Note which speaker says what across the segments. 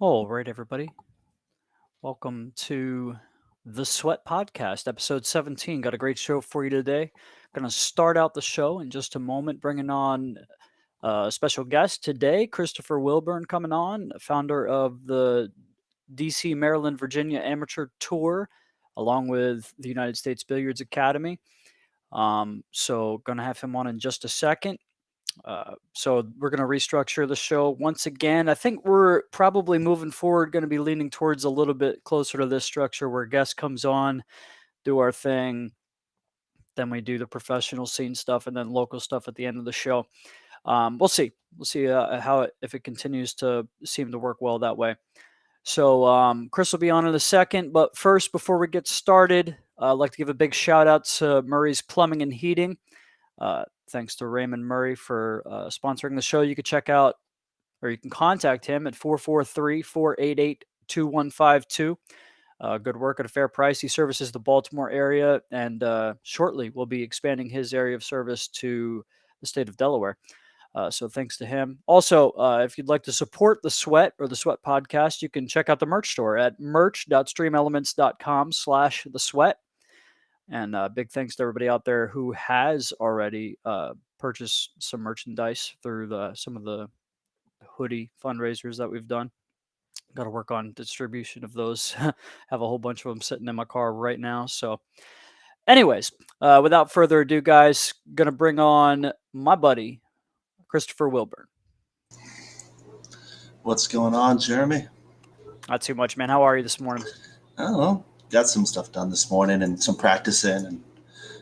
Speaker 1: All right, everybody. Welcome to the Sweat Podcast, episode 17. Got a great show for you today. Going to start out the show in just a moment, bringing on a special guest today, Christopher Wilburn, coming on, founder of the DC, Maryland, Virginia Amateur Tour, along with the United States Billiards Academy. So, going to have him on in just a second. So we're going to restructure the show once again. I think we're probably moving forward going to be leaning towards a little bit closer to this structure where guest comes on, do our thing, then we do the professional scene stuff and then local stuff at the end of the show. We'll see. We'll see if it continues to seem to work well that way. So Chris will be on in a second, but first, before we get started, I'd like to give a big shout out to Murray's Plumbing and Heating. Thanks to Raymond Murray for sponsoring the show. You can check out, or you can contact him at 443-488-2152. Good work at a fair price. He services the Baltimore area, and shortly will be expanding his area of service to the state of Delaware. So thanks to him. Also, if you'd like to support The Sweat or The Sweat Podcast, you can check out the merch store at merch.streamelements.com/The Sweat. And big thanks to everybody out there who has already purchased some merchandise through some of the hoodie fundraisers that we've done. Got to work on distribution of those. Have a whole bunch of them sitting in my car right now. So anyways, without further ado, guys, going to bring on my buddy, Christopher Wilburn.
Speaker 2: What's going on, Jeremy?
Speaker 1: Not too much, man. How are you this morning?
Speaker 2: I don't know. Got some stuff done this morning and some practice in and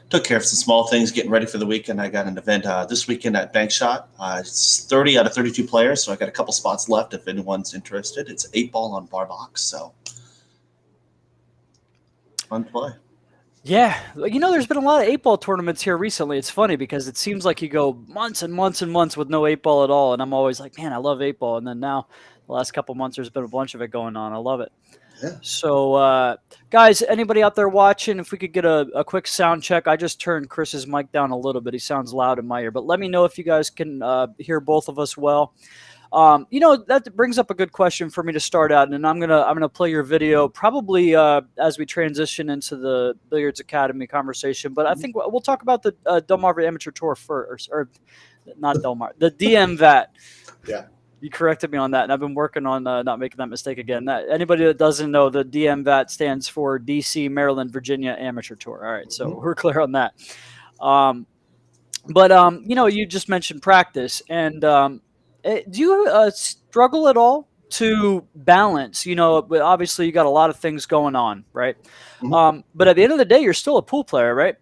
Speaker 2: took care of some small things, getting ready for the weekend. I got an event this weekend at Bank Shot. It's 30 out of 32 players, so I got a couple spots left if anyone's interested. It's 8-ball on bar box, so fun to play.
Speaker 1: Yeah, there's been a lot of 8-ball tournaments here recently. It's funny because it seems like you go months and months and months with no 8-ball at all, and I'm always like, man, I love 8-ball. And then now, the last couple months, there's been a bunch of it going on. I love it.
Speaker 2: Yeah.
Speaker 1: So, guys, anybody out there watching, if we could get a quick sound check. I just turned Chris's mic down a little bit. He sounds loud in my ear. But let me know if you guys can hear both of us well. That brings up a good question for me to start out, and I'm gonna play your video probably as we transition into the Billiards Academy conversation. But I think we'll talk about the Delmarva Amateur Tour first, or not Delmarva, the DMVAT.
Speaker 2: Yeah.
Speaker 1: You corrected me on that, and I've been working on not making that mistake again. Anybody that doesn't know, the DMVAT stands for DC, Maryland, Virginia Amateur Tour. All right, so we're clear on that. You just mentioned practice, and do you struggle at all to balance? Obviously you got a lot of things going on, right?
Speaker 2: Mm-hmm.
Speaker 1: But at the end of the day, you're still a pool player, right?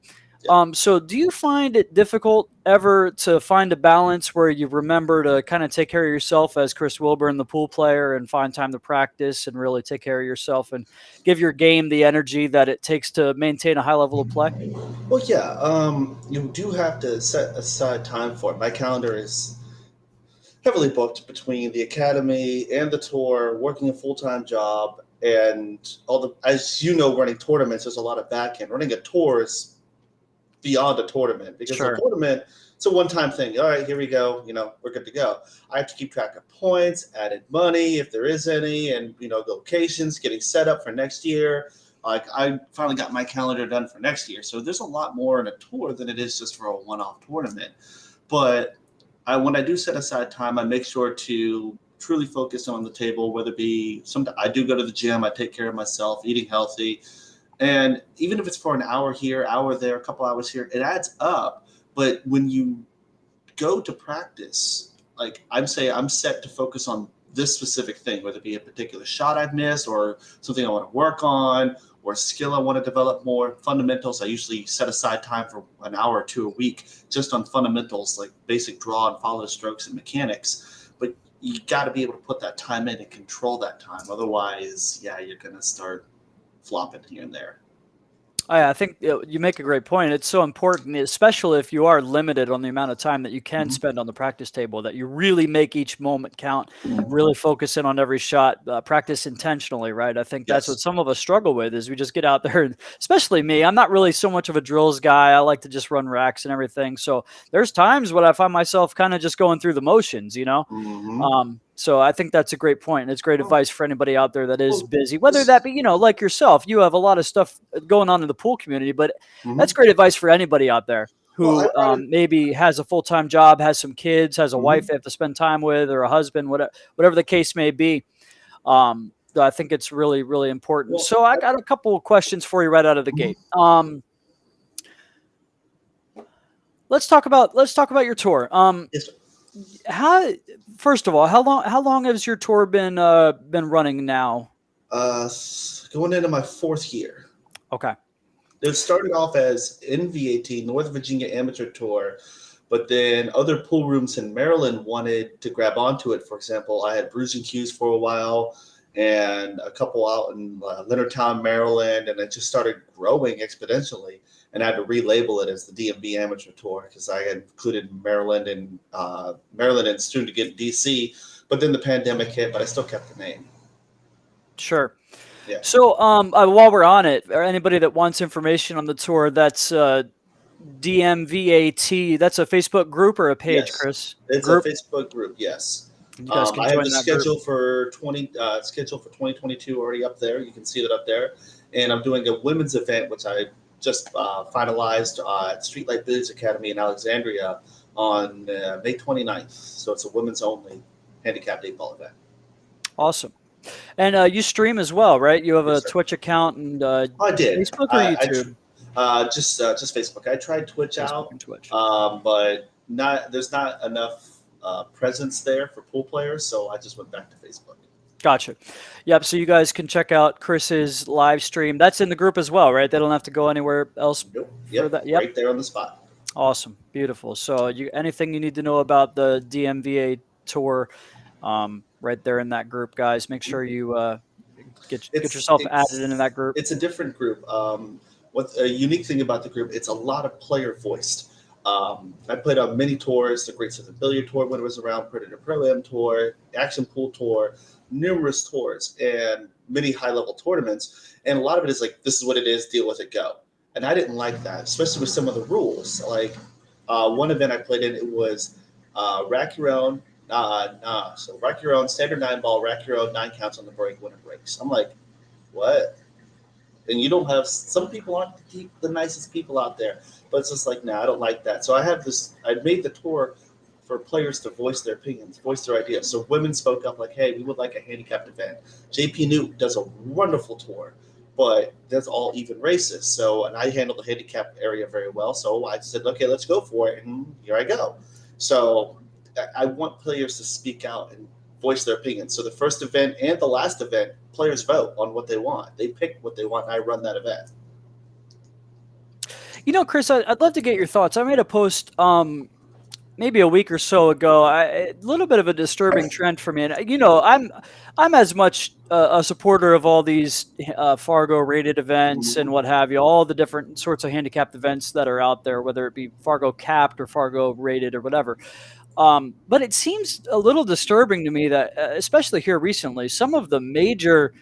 Speaker 1: So do you find it difficult ever to find a balance where you remember to kind of take care of yourself as Chris Wilburn, the pool player, and find time to practice and really take care of yourself and give your game the energy that it takes to maintain a high level of play?
Speaker 2: Well, yeah, you do have to set aside time for it. My calendar is heavily booked between the academy and the tour, working a full-time job, and as you know, running tournaments, there's a lot of back end. Running a tour is beyond a tournament because
Speaker 1: Sure.
Speaker 2: A tournament, it's a one-time thing. All right, here we go. We're good to go. I have to keep track of points, added money if there is any, and the locations, getting set up for next year. Like I finally got my calendar done for next year, so there's a lot more in a tour than it is just for a one-off tournament. But when I do set aside time, I make sure to truly focus on the table, whether it be I do go to the gym, I take care of myself, eating healthy. And even if it's for an hour here, hour there, a couple hours here, it adds up. But when you go to practice, like I'm set to focus on this specific thing, whether it be a particular shot I've missed or something I want to work on or a skill I want to develop more. Fundamentals, I usually set aside time for an hour or two a week just on fundamentals like basic draw and follow the strokes and mechanics. But you got to be able to put that time in and control that time. Otherwise, you're going to start flopping here and there.
Speaker 1: I think you make a great point. It's so important, especially if you are limited on the amount of time that you can spend on the practice table, that you really make each moment count, really focus in on every shot, practice intentionally, right? I think that's what some of us struggle with is we just get out there, and especially me. I'm not really so much of a drills guy. I like to just run racks and everything. So there's times when I find myself kind of just going through the motions, So I think that's a great point. And it's great
Speaker 2: Well,
Speaker 1: advice for anybody out there that is
Speaker 2: well,
Speaker 1: busy, whether
Speaker 2: this,
Speaker 1: that be, like yourself, you have a lot of stuff going on in the pool community, but that's
Speaker 2: mhm.
Speaker 1: great advice for anybody out there
Speaker 2: Well, I
Speaker 1: who
Speaker 2: brought it.
Speaker 1: maybe has a full-time job, has some kids, has a wife
Speaker 2: Mhm.
Speaker 1: they have to spend time with, or a husband, whatever the case may be. I think it's really, really important.
Speaker 2: Well,
Speaker 1: So I got a couple of questions for you right out of the
Speaker 2: mhm.
Speaker 1: gate. Let's talk about your tour.
Speaker 2: Yes,
Speaker 1: How first of all, how long has your tour been running now?
Speaker 2: going into my fourth year.
Speaker 1: Okay,
Speaker 2: It started off as NVAT, North Virginia Amateur Tour, but then other pool rooms in Maryland wanted to grab onto it. For example, I had Bruising Hughes for a while and a couple out in Leonardtown, Maryland, and it just started growing exponentially. And I had to relabel it as the DMV Amateur Tour because I had included Maryland and soon to get DC. But then the pandemic hit, but I still kept the name.
Speaker 1: sure.
Speaker 2: Yeah.
Speaker 1: So while we're on it, or anybody that wants information on the tour, that's DMVAT. That's a Facebook group or a page,
Speaker 2: Yes,
Speaker 1: Chris?
Speaker 2: it's a
Speaker 1: Group.
Speaker 2: Facebook group. Yes,
Speaker 1: You guys can
Speaker 2: I have
Speaker 1: join
Speaker 2: the
Speaker 1: that group.
Speaker 2: schedule for 2022 already up there. You can see it up there, and I'm doing a women's event which I just finalized at Streetlight Billiards Academy in Alexandria on May 29th. So it's a women's only handicapped 8-ball event.
Speaker 1: Awesome. And you stream as well, right? You have
Speaker 2: Yes,
Speaker 1: a
Speaker 2: sir.
Speaker 1: Twitch account and
Speaker 2: I did.
Speaker 1: Facebook or YouTube?
Speaker 2: Just Facebook. I tried Twitch
Speaker 1: Facebook
Speaker 2: out,
Speaker 1: and Twitch.
Speaker 2: but not there's not enough presence there for pool players, so I just went back to Facebook.
Speaker 1: Gotcha. Yep. So you guys can check out Chris's live stream. That's in the group as well, right? They don't have to go anywhere else
Speaker 2: Nope.
Speaker 1: for
Speaker 2: Yep.
Speaker 1: that. Yep.
Speaker 2: Right there on the spot.
Speaker 1: Awesome. Beautiful. So anything you need to know about the DMVA tour, right there in that group, guys. Make sure you get
Speaker 2: It's
Speaker 1: yourself added into
Speaker 2: it's
Speaker 1: that group.
Speaker 2: it's a different group. What's a unique thing about the group? It's a lot of player voiced. I played on many tours: the Great Southern Billiard Tour when it was around, Predator Pro Am Tour, Action Pool Tour, numerous tours, and many high level tournaments. And a lot of it is like, this is what it is, deal with it, go. And I didn't like that, especially with some of the rules. Like one event I played in, it was rack your own. So rack your own, standard 9-ball, rack your own, 9 counts on the break, winner breaks. I'm like, what? And you don't have, some people aren't the nicest people out there, but it's just like, nah, I don't like that. So I made the tour for players to voice their opinions, voice their ideas. So women spoke up like, hey, we would like a handicapped event. JP Newt does a wonderful tour, but that's all even races. So, and I handle the handicap area very well. So I said, okay, let's go for it. And here I go. So I want players to speak out and voice their opinions. So the first event and the last event, players vote on what they want. They pick what they want, and I run that event.
Speaker 1: Chris, I'd love to get your thoughts. I made a post maybe a week or so ago. A little bit of a disturbing trend for me, and I'm as much a supporter of all these Fargo rated events and
Speaker 2: Mhm.
Speaker 1: what have you, all the different sorts of handicapped events that are out there, whether it be Fargo capped or Fargo rated or whatever. But it seems a little disturbing to me that, especially here recently, some of the major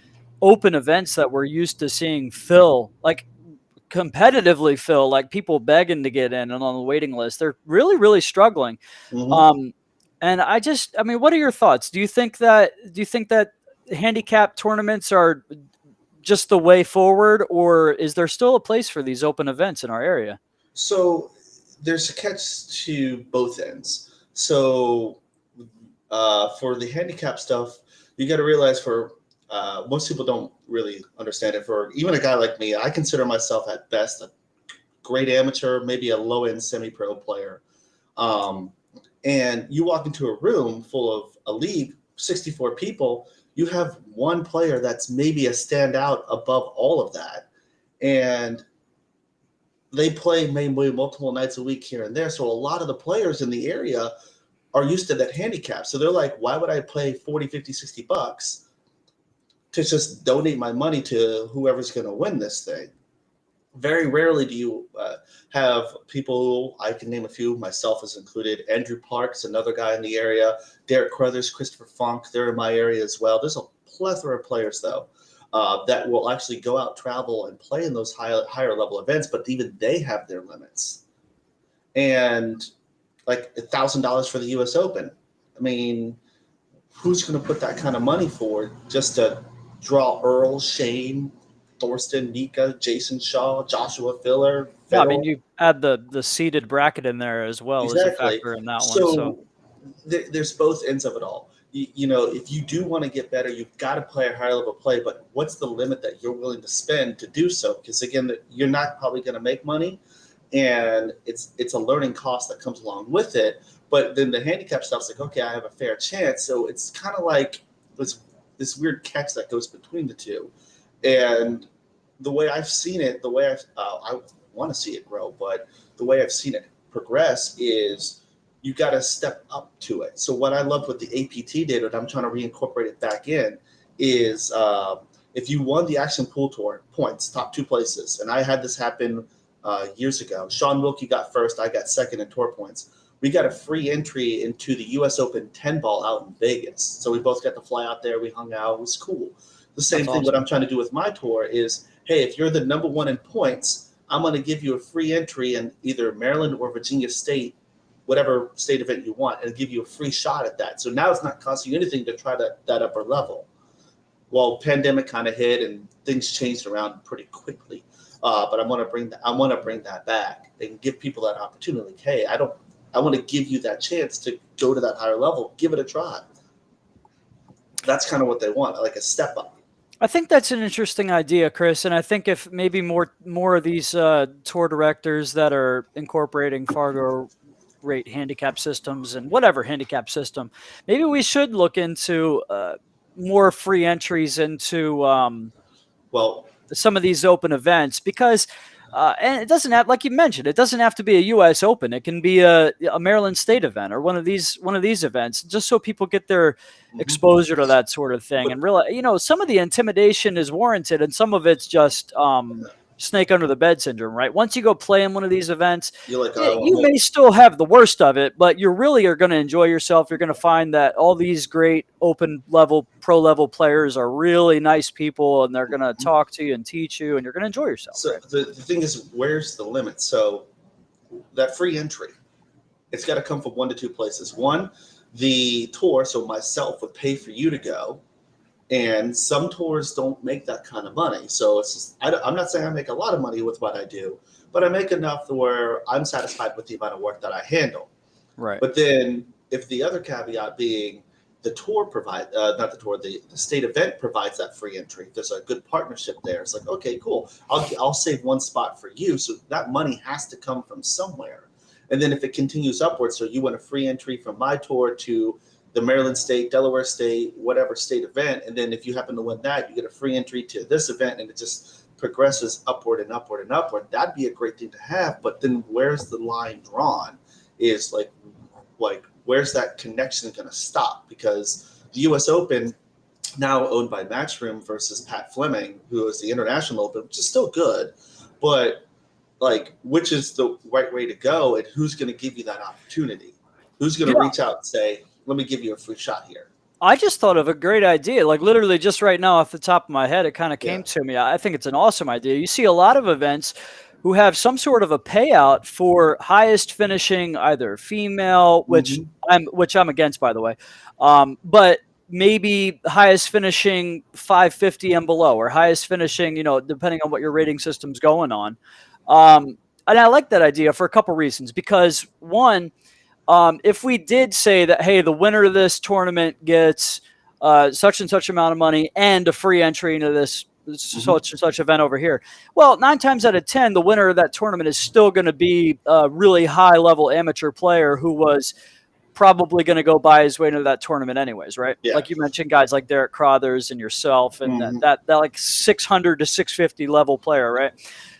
Speaker 1: open events that we're used to seeing fill, like competitively fill, like people begging to get in and on the waiting list, they're really, really struggling.
Speaker 2: Mhm.
Speaker 1: Um, and I mean, what are your thoughts? Do you think that handicap tournaments are just the way forward, or is there still a place for these open events in our area?
Speaker 2: So there's a catch to both ends. So for the handicap stuff, you got to realize for most people don't really understand it. For even a guy like me, I consider myself at best a great amateur, maybe a low end semi pro player. Um, and you walk into a room full of a league, 64 people, you have one player that's maybe a standout above all of that. And they play maybe multiple nights a week here and there. So a lot of the players in the area are used to that handicap. So they're like, why would I pay 40, 50, 60 bucks to just donate my money to whoever's going to win this thing? Very rarely do you have people, I can name a few, myself as included. Andrew Parks, another guy in the area. Derek Crothers, Christopher Funk, they're in my area as well. There's a plethora of players, though, that will actually go out, travel, and play in those higher level events, but even they have their limits. And like $1,000 for the U.S. Open. I mean, who's going to put that kind of money forward just to draw Earl, Shane, Thorsten, Nika, Jason Shaw, Joshua Filler,
Speaker 1: No, I mean,
Speaker 2: Fiddle?
Speaker 1: you add the seeded bracket in there as well as a
Speaker 2: Exactly.
Speaker 1: factor in that one. So
Speaker 2: So there's both ends of it all. If you do want to get better, you've got to play a higher level play. But what's the limit that you're willing to spend to do so? Because again, you're not probably going to make money, and it's a learning cost that comes along with it. But then the handicap stuff's like, okay, I have a fair chance. So it's kind of like this weird catch that goes between the two. And the way I've seen it, I want to see it grow, but the way I've seen it progress is you got to step up to it. So what I love with the APT data, and I'm trying to reincorporate it back in, is if you won the Action Pool Tour points, top 2 places, and I had this happen years ago. Sean Wilkie got first, I got second in tour points. We got a free entry into the U.S. Open 10 ball out in Vegas. So we both got to fly out there. We hung out. It was cool. The same
Speaker 1: That's
Speaker 2: thing.
Speaker 1: awesome.
Speaker 2: What I'm trying to do with my tour is, hey, if you're the number 1 in points, I'm going to give you a free entry in either Maryland or Virginia State, whatever state event you want, and give you a free shot at that. So now it's not costing you anything to try that upper level. Well, pandemic kind of hit and things changed around pretty quickly. But I want to bring that back and give people that opportunity. Like, hey, I want to give you that chance to go to that higher level. Give it a try. That's kind of what they want, like a step up.
Speaker 1: I think that's an interesting idea, Chris, and I think if maybe more of these tour directors that are incorporating Fargo rate handicap systems and whatever handicap system, maybe we should look into more free entries into
Speaker 2: Well,
Speaker 1: some of these open events because. And it doesn't have, like you mentioned, it doesn't have to be a U.S. Open. It can be a Maryland State event or one of these events, just so people get their exposure to that sort of thing and realize, some of the intimidation is warranted and some of it's just snake under the bed syndrome, right? Once you go play in one of these events,
Speaker 2: you're like,
Speaker 1: you may still have the worst of it, but you really are going to enjoy yourself. You're going to find that all these great open level, pro level players are really nice people and they're going to talk to you and teach you and you're going to enjoy yourself.
Speaker 2: So
Speaker 1: right?
Speaker 2: the thing is, where's the limit? So that free entry, it's got to come from 1 to 2 places. One, the tour, so myself would pay for you to go. And some tours don't make that kind of money. So it's just, I'm not saying I make a lot of money with what I do, but I make enough where I'm satisfied with the amount of work that I handle.
Speaker 1: Right.
Speaker 2: But then if the other caveat being the tour not the tour, the state event provides that free entry. There's a good partnership there. It's like, okay, cool. I'll save 1 spot for you. So that money has to come from somewhere. And then if it continues upwards, so you want a free entry from my tour to the Maryland State, Delaware State, whatever state event. And then if you happen to win that, you get a free entry to this event and it just progresses upward and upward and upward. That'd be a great thing to have. But then where's the line drawn is like where's that connection going to stop? Because the U.S. Open, now owned by Matchroom versus Pat Fleming, who is the International Open, which is still good, but like, which is the right way to go and who's going to give you that opportunity? Who's going to reach out and say, let me give you a free shot here?
Speaker 1: I just thought of a great idea. Like literally just right now off the top of my head, it kind of came to me. I think it's an awesome idea. You see a lot of events who have some sort of a payout for highest finishing either female, which I'm against, by the way, but maybe highest finishing 550 and below, or highest finishing, depending on what your rating system's going on. And I like that idea for a couple reasons. Because one, if we did say that, hey, the winner of this tournament gets such and such amount of money and a free entry into this such and such event over here, well, 9 times out of 10, the winner of that tournament is still going to be a really high level amateur player who was probably going to go buy his way into that tournament anyways, right?
Speaker 2: Yeah.
Speaker 1: Like you mentioned, guys like Derek Crothers and yourself and that like 600 to 650 level player, right?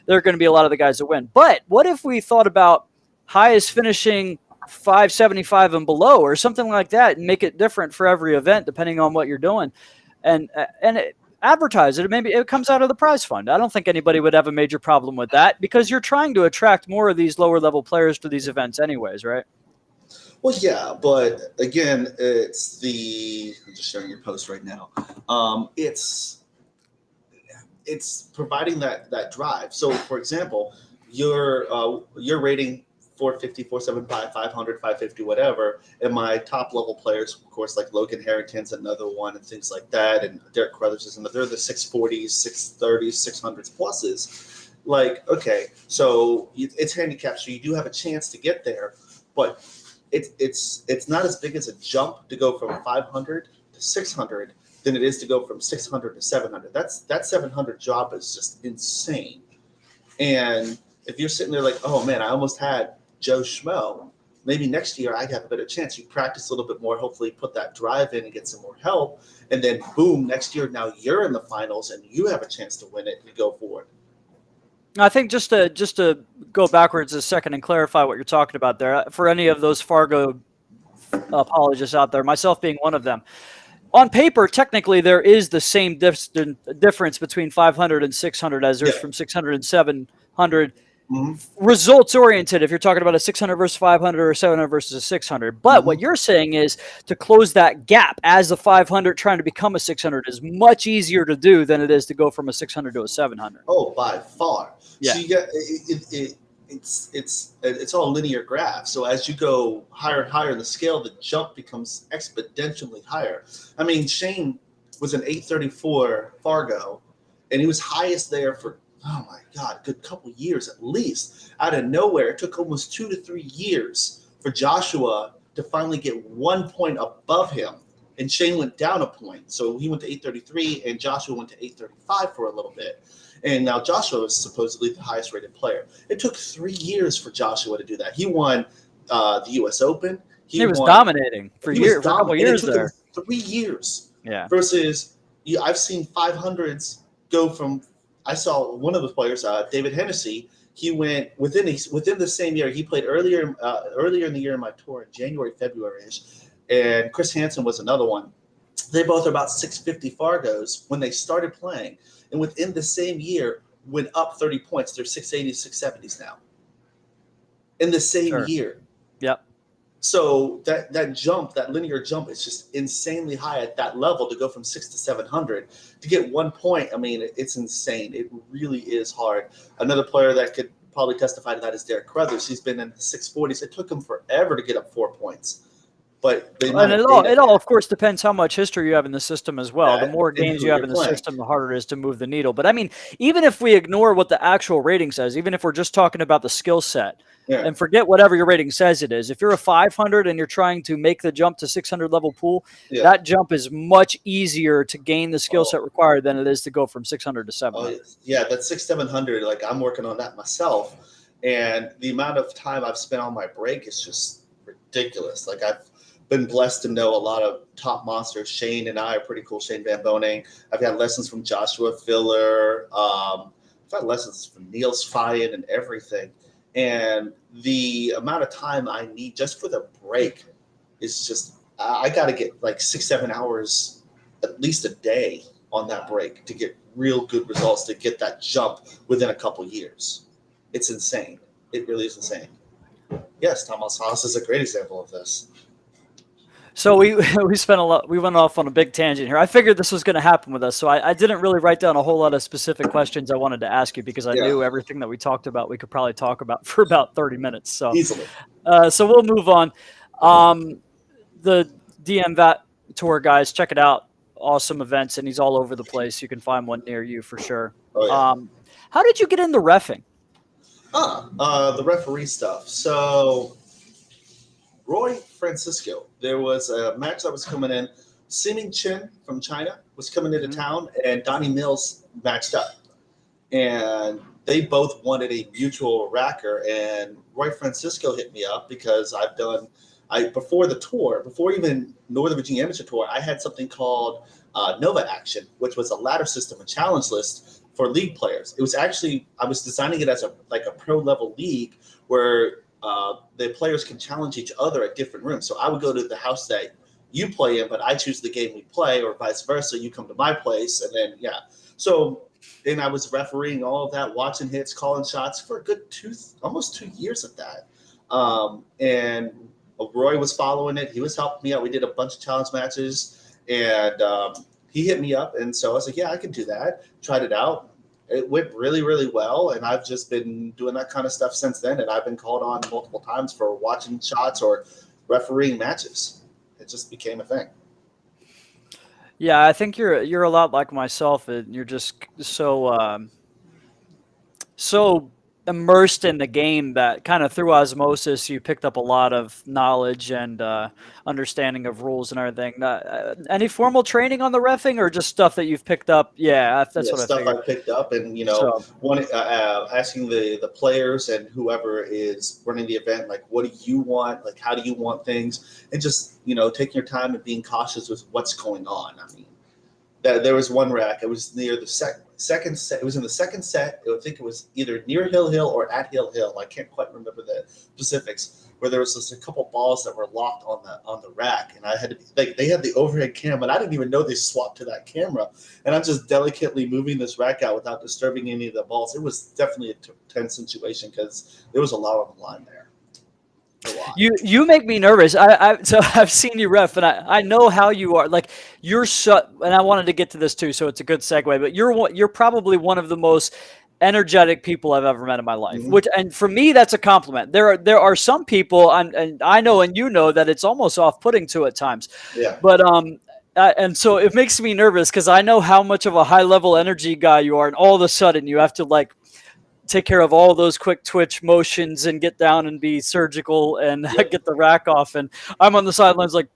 Speaker 1: There are going to be a lot of the guys that win. But what if we thought about highest finishing 575 and below or something like that and make it different for every event depending on what you're doing and advertise it? Maybe it comes out of the prize fund. I don't think anybody would have a major problem with that because you're trying to attract more of these lower level players to these events anyways, right?
Speaker 2: Well, yeah, but again, I'm just sharing your post right now. It's providing that drive. So, for example, you're rating 450, 475, 500, 550, whatever. And my top level players, of course, like Logan Harrington's another one and things like that. And Derek Crothers is another. They're the 640s, 630s, 600s pluses. Like, okay, so it's handicapped. So you do have a chance to get there, but it's not as big as a jump to go from 500 to 600 than it is to go from 600 to 700. That 700 drop is just insane. And if you're sitting there like, oh man, I almost had Joe Schmo, maybe next year I have a better chance. You practice a little bit more, hopefully put that drive in and get some more help. And then boom, next year, now you're in the finals and you have a chance to win it and go forward.
Speaker 1: I think just to go backwards a second and clarify what you're talking about there, for any of those Fargo apologists out there, myself being one of them, on paper, technically, there is the same difference between 500 and 600 as there's from 600 and 700. Results oriented, if you're talking about a 600 versus 500 or 700 versus a 600. But what you're saying is to close that gap as the 500 trying to become a 600 is much easier to do than it is to go from a 600 to a 700.
Speaker 2: Oh, by far.
Speaker 1: Yeah.
Speaker 2: So you got it's all linear graph. So as you go higher and higher in the scale, the jump becomes exponentially higher. I mean, Shane was an 834 Fargo, and he was highest there for, oh my God, a good couple years at least. Out of nowhere, it took almost 2 to 3 years for Joshua to finally get 1 point above him. And Shane went down a point. So he went to 833, and Joshua went to 835 for a little bit. And now Joshua is supposedly the highest rated player. It took 3 years for Joshua to do that. He won the U.S. Open.
Speaker 1: He was dominating for a couple years there.
Speaker 2: 3 years.
Speaker 1: Yeah.
Speaker 2: Versus I've seen 500s go from. I saw one of the players, David Hennessy. He went within the same year. He played earlier in the year in my tour in January, February-ish. And Chris Hansen was another one. They both are about 650 Fargos when they started playing. And within the same year, went up 30 points. They're 680s, 670s now. In the same year.
Speaker 1: Yep.
Speaker 2: So that jump, that linear jump, is just insanely high at that level to go from 6 to 700. To get 1 point, I mean, it's insane. It really is hard. Another player that could probably testify to that is Derek Crothers. He's been in the 640s. It took him forever to get up 4 points. But it all,
Speaker 1: of course, depends how much history you have in the system as well. The more games you have in the system, the harder it is to move the needle. But I mean, even if we ignore what the actual rating says, even if we're just talking about the skill set, and forget whatever your rating says it is, if you're a 500 and you're trying to make the jump to 600 level pool, that jump is much easier to gain the skill set required than it is to go from 600 to 700.
Speaker 2: Yeah, that 700, like I'm working on that myself. And the amount of time I've spent on my break is just ridiculous. Like I've been blessed to know a lot of top monsters. Shane and I are pretty cool. Shane Van Boning. I've had lessons from Joshua Filler. I've had lessons from Niels Fayed and everything. And the amount of time I need just for the break is just, I got to get like 6-7 hours at least a day on that break to get real good results, to get that jump within a couple years. It's insane. It really is insane. Yes, Thomas Haas is a great example of this.
Speaker 1: So we went off on a big tangent here. I figured this was going to happen with us, so I didn't really write down a whole lot of specific questions I wanted to ask you because I knew everything that we talked about we could probably talk about for about 30 minutes. So
Speaker 2: easily.
Speaker 1: So we'll move on. The DMVAT tour, guys, check it out. Awesome events, and he's all over the place. You can find one near you for sure.
Speaker 2: Oh, yeah.
Speaker 1: How did you get into reffing?
Speaker 2: The referee stuff. So Roy Francisco, there was a match that was coming in. Siming Chen from China was coming into town, and Donnie Mills matched up. And they both wanted a mutual racker. And Roy Francisco hit me up because before the tour, before even Northern Virginia Amateur Tour, I had something called Nova Action, which was a ladder system, a challenge list for league players. It was actually, I was designing it as a pro level league where the players can challenge each other at different rooms. So I would go to the house that you play in, but I choose the game we play, or vice versa. You come to my place, and then So then I was refereeing all of that, watching hits, calling shots for a good almost 2 years of that. And Roy was following it. He was helping me out. We did a bunch of challenge matches, and he hit me up. And so I was like, yeah, I can do that. Tried it out. it went really, really well. And I've just been doing that kind of stuff since then. And I've been called on multiple times for watching shots or refereeing matches. It just became a thing.
Speaker 1: Yeah, I think you're a lot like myself, and you're just so immersed in the game that kind of through osmosis you picked up a lot of knowledge and understanding of rules and everything. Any formal training on the reffing, or just stuff that you've picked up? Yeah, that's
Speaker 2: Yeah,
Speaker 1: what I
Speaker 2: stuff I
Speaker 1: figured.
Speaker 2: picked up, and
Speaker 1: So
Speaker 2: asking the players and whoever is running the event, like, what do you want? Like, how do you want things? And just taking your time and being cautious with what's going on. I mean, there was one rack. It was near the second set. It was in the second set. I think it was either near Hill or at Hill. I can't quite remember the specifics. Where there was just a couple balls that were locked on the rack, and I had to be like, they had the overhead camera, and I didn't even know they swapped to that camera. And I'm just delicately moving this rack out without disturbing any of the balls. It was definitely a tense situation because there was a lot on the line there.
Speaker 1: you make me nervous. So I've seen you ref, and I know how you are. Like you're and I wanted to get to this too, so it's a good segue. But you're probably one of the most energetic people I've ever met in my life.
Speaker 2: Mm-hmm.
Speaker 1: And for me, that's a compliment. There are some people, and I know, and you know, that it's almost off-putting to at times.
Speaker 2: Yeah.
Speaker 1: But and so it makes me nervous because I know how much of a high-level energy guy you are, and all of a sudden you have to like take care of all those quick twitch motions and get down and be surgical and get the rack off. And I'm on the sidelines like,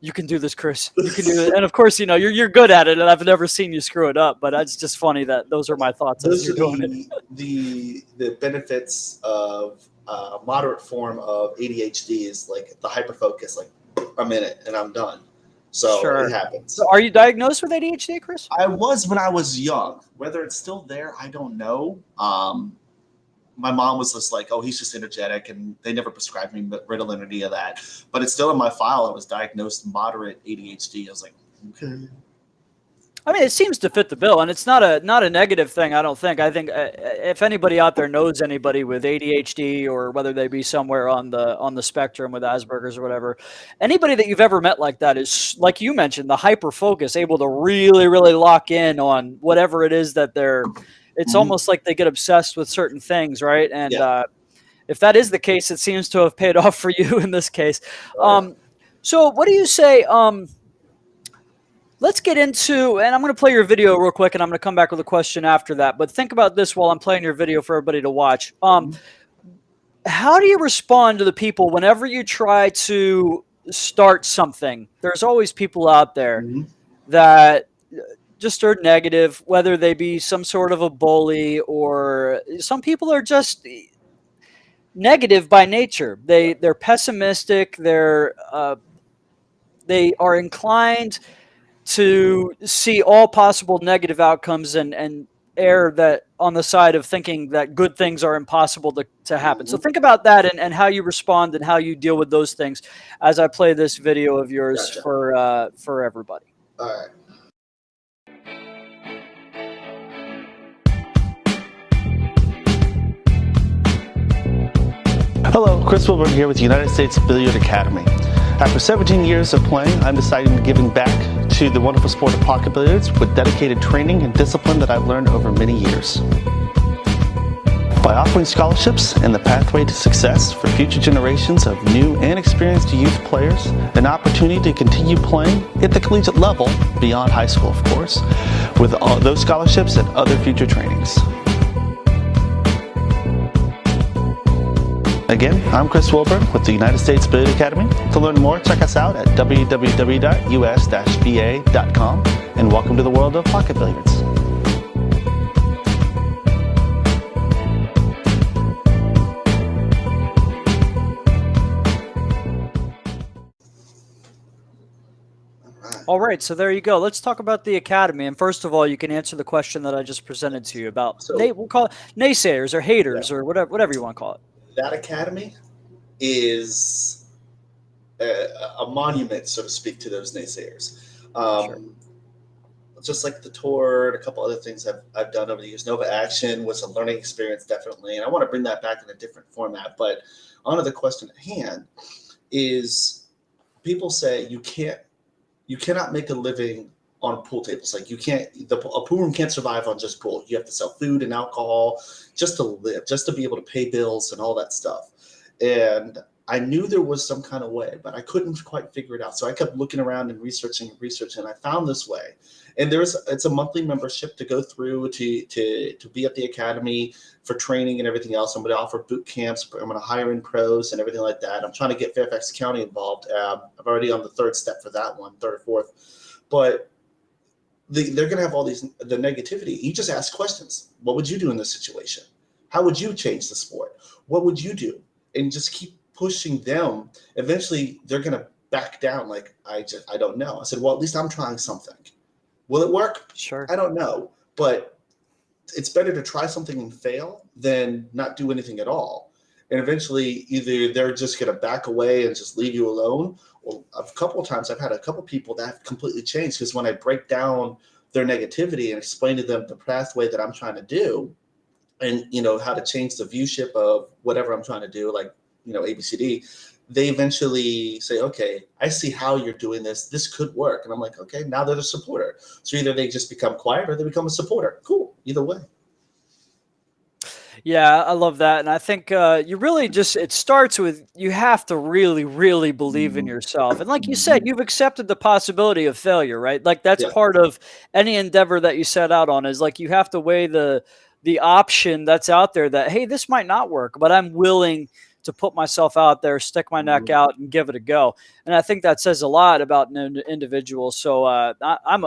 Speaker 1: you can do this, Chris. You can do it. And of course, you're good at it, and I've never seen you screw it up. But it's just funny that those are my thoughts as you're doing it.
Speaker 2: The benefits of a moderate form of ADHD is like the hyperfocus, like a minute and I'm done. So
Speaker 1: Sure.
Speaker 2: It happens.
Speaker 1: So are you diagnosed with ADHD, Chris?
Speaker 2: I was when I was young. Whether it's still there, I don't know. My mom was just like, oh, he's just energetic, and they never prescribed me Ritalin or any of that. But it's still in my file. I was diagnosed moderate ADHD. I was like, okay.
Speaker 1: I mean, it seems to fit the bill, and it's not a negative thing, I don't think. I think if anybody out there knows anybody with ADHD, or whether they be somewhere on the spectrum with Asperger's or whatever, anybody that you've ever met like that is, like you mentioned, the hyper focus, able to really, really lock in on whatever it is that they're. It's almost like they get obsessed with certain things, right? And if that is the case, it seems to have paid off for you in this case. So what do you say? Let's get into, and I'm going to play your video real quick, and I'm going to come back with a question after that. But think about this while I'm playing your video for everybody to watch. How do you respond to the people whenever you try to start something? There's always people out there that just are negative, whether they be some sort of a bully, or some people are just negative by nature. They're pessimistic. They are inclined to see all possible negative outcomes and err that on the side of thinking that good things are impossible to happen. So think about that and how you respond and how you deal with those things as I play this video of yours for everybody.
Speaker 2: All right. Hello, Chris Wilburn here with the United States Billiards Academy. After 17 years of playing, I'm deciding to giving back to the wonderful sport of pocket billiards with dedicated training and discipline that I've learned over many years. By offering scholarships and the pathway to success for future generations of new and experienced youth players, an opportunity to continue playing at the collegiate level, beyond high school of course, with all those scholarships and other future trainings. Again, I'm Chris Wilburn with the United States Billiards Academy. To learn more, check us out at www.us-ba.com, and welcome to the world of pocket billiards.
Speaker 1: All right, so there you go. Let's talk about the Academy. And first of all, you can answer the question that I just presented to you about, we'll call it naysayers or haters or whatever you want to call it.
Speaker 2: That Academy is a monument, so to speak, to those naysayers.
Speaker 1: Sure.
Speaker 2: Just like the tour and a couple other things I've done over the years. Nova Action was a learning experience, definitely. And I want to bring that back in a different format. But on to the question at hand is, people say you cannot make a living on pool tables. Like a pool room can't survive on just pool. You have to sell food and alcohol just to live, just to be able to pay bills and all that stuff. And I knew there was some kind of way, but I couldn't quite figure it out. So I kept looking around and researching, and I found this way. And it's a monthly membership to go through to be at the academy for training and everything else. I'm going to offer boot camps. I'm going to hire in pros and everything like that. I'm trying to get Fairfax County involved. I'm already on the third step for that one, third or fourth. But they're going to have all the negativity. You just ask questions. What would you do in this situation? How would you change the sport? What would you do? And just keep pushing them. Eventually, they're going to back down. Like, I don't know. I said, well, at least I'm trying something. Will it work?
Speaker 1: Sure.
Speaker 2: I don't know. But it's better to try something and fail than not do anything at all. And eventually, either they're just going to back away and just leave you alone. Or a couple of times, I've had a couple of people that have completely changed, because when I break down their negativity and explain to them the pathway that I'm trying to do, and how to change the viewship of whatever I'm trying to do, like ABCD, they eventually say, okay, I see how you're doing this. This could work. And I'm like, okay, now they're the supporter. So either they just become quiet or they become a supporter. Cool. Either way.
Speaker 1: Yeah, I love that. And I think you really it starts with, you have to really, really believe in yourself. And like you said, you've accepted the possibility of failure, right? Like that's part of any endeavor that you set out on, is like, you have to weigh the option that's out there that, hey, this might not work, but I'm willing to put myself out there, stick my neck out, and give it a go. And I think that says a lot about an individual. So I'm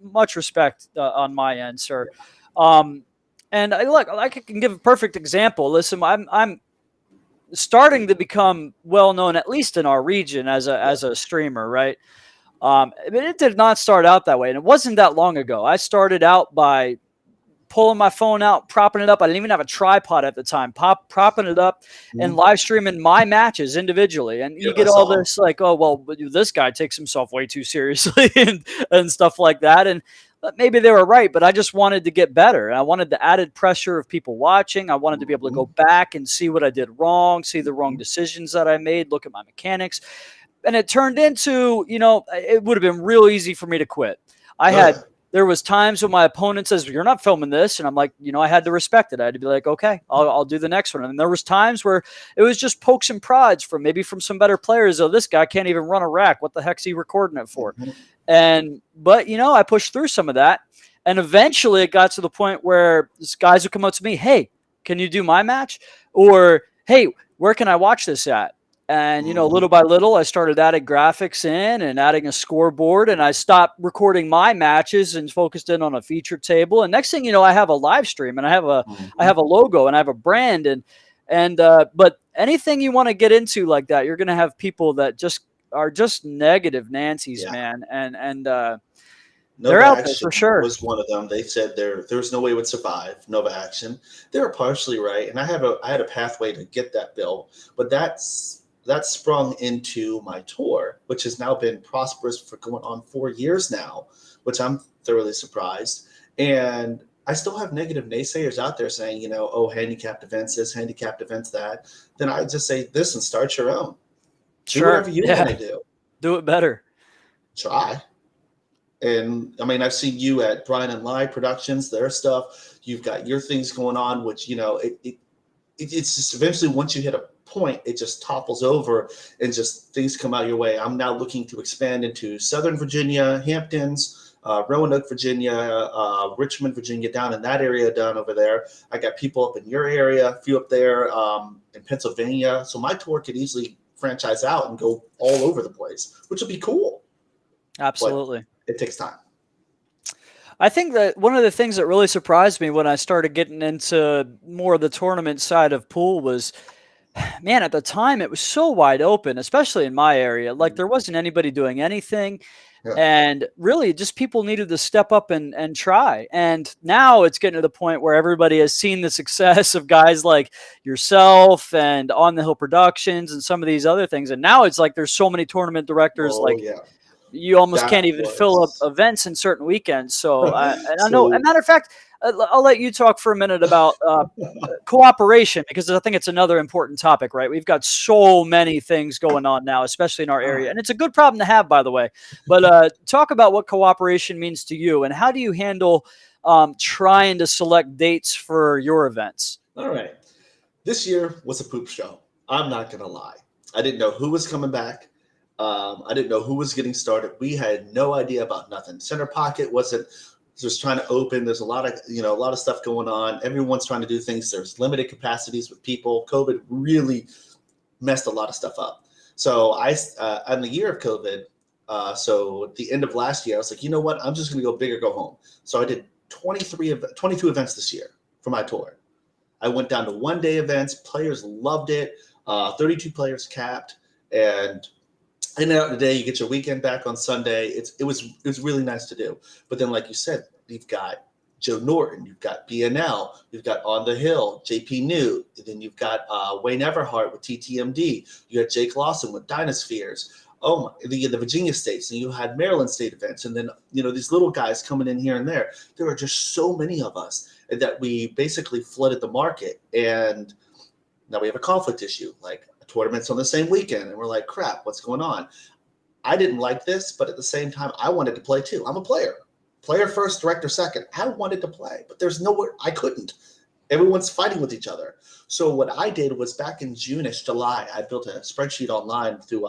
Speaker 1: much respect on my end, sir. And look, I can give a perfect example. Listen, I'm starting to become well known, at least in our region, as a streamer, right? But it did not start out that way, and it wasn't that long ago. I started out by pulling my phone out, propping it up. I didn't even have a tripod at the time. Propping it up and live streaming my matches individually. And you get all this like, oh, well, this guy takes himself way too seriously and stuff like that. And maybe they were right, but I just wanted to get better. And I wanted the added pressure of people watching. I wanted to be able to go back and see what I did wrong, see the wrong decisions that I made, look at my mechanics. And it turned into, it would have been real easy for me to quit. There was times when my opponent says, you're not filming this. And I'm like, I had to respect it. I had to be like, okay, I'll do the next one. And there was times where it was just pokes and prods from some better players. Oh, this guy can't even run a rack. What the heck's he recording it for? But I pushed through some of that. And eventually it got to the point where these guys would come up to me, hey, can you do my match? Or, hey, where can I watch this at? And, little by little, I started adding graphics in and adding a scoreboard, and I stopped recording my matches and focused in on a feature table. And next thing I have a live stream, and I have a logo, and I have a brand, but anything you want to get into like that, you're going to have people that are just negative Nancy's, man. And they're out there for sure.
Speaker 2: Was one of them. They said there's no way it would survive. Nova Action. They were partially right, and I had a pathway to get that bill, but that sprung into my tour, which has now been prosperous for going on 4 years now, which I'm thoroughly surprised. And I still have negative naysayers out there saying, oh, handicapped events this, handicapped events that. Then I just say this and start your own. Do whatever you want to do.
Speaker 1: Do it better. Try.
Speaker 2: And I mean, I've seen you at Brian and Lai Productions, their stuff. You've got your things going on, which, it's just eventually once you hit a point, it just topples over and just things come out your way. I'm now looking to expand into Southern Virginia, Hamptons, Roanoke, Virginia, Richmond, Virginia, down in that area down over there. I got people up in your area, a few up there in Pennsylvania. So my tour could easily franchise out and go all over the place, which would be cool.
Speaker 1: Absolutely.
Speaker 2: But it takes time.
Speaker 1: I think that one of the things that really surprised me when I started getting into more of the tournament side of pool was, man, at the time it was so wide open, especially in my area. Like there wasn't anybody doing anything. Yeah. And really just people needed to step up and try. And now it's getting to the point where everybody has seen the success of guys like yourself and On the Hill Productions and some of these other things. And now it's like there's so many tournament directors you almost
Speaker 2: That
Speaker 1: can't even fill up
Speaker 2: was
Speaker 1: events in certain weekends. So, and I know, as a
Speaker 2: so.
Speaker 1: matter of fact, I'll let you talk for a minute about cooperation, because I think it's another important topic, right? We've got so many things going on now, especially in our area, and it's a good problem to have, by the way. But talk about what cooperation means to you, and how do you handle trying to select dates for your events?
Speaker 2: All right. This year was a poop show. I'm not going to lie. I didn't know who was coming back. I didn't know who was getting started. We had no idea about nothing. Center Pocket wasn't just trying to open. There's a lot of stuff going on. Everyone's trying to do things. There's limited capacities with people. COVID really messed a lot of stuff up. So on the year of COVID, so at the end of last year, I was like, you know what? I'm just going to go big or go home. So I did 22 events this year for my tour. I went down to one-day events. Players loved it. 32 players capped, and in and out today, you get your weekend back on Sunday. It was really nice to do. But then, like you said, you've got Joe Norton, you've got BNL, you've got On the Hill, JP Newt, and then you've got Wayne Everhart with TTMD. You got Jake Lawson with Dynaspheres. Oh, the Virginia states, and you had Maryland state events, and then these little guys coming in here and there. There are just so many of us that we basically flooded the market, and now we have a conflict issue. Like, a tournament's on the same weekend, and we're like, crap, what's going on? I didn't like this, but at the same time, I wanted to play too. I'm a player. Player first, director second. I wanted to play, but there's nowhere I couldn't. Everyone's fighting with each other. So what I did was, back in June-ish, July, I built a spreadsheet online through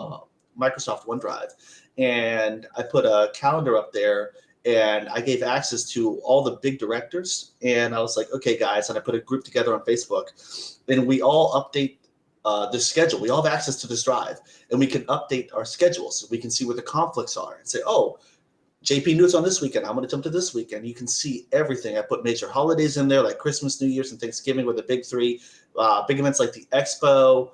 Speaker 2: Microsoft OneDrive, and I put a calendar up there, and I gave access to all the big directors. And I was like, okay, guys, and I put a group together on Facebook, and we all update the schedule. We all have access to this drive, and we can update our schedules. So we can see where the conflicts are and say, oh, JP Newt's on this weekend. I'm going to jump to this weekend. You can see everything. I put major holidays in there, like Christmas, New Year's, and Thanksgiving were the big three. Big events like the Expo,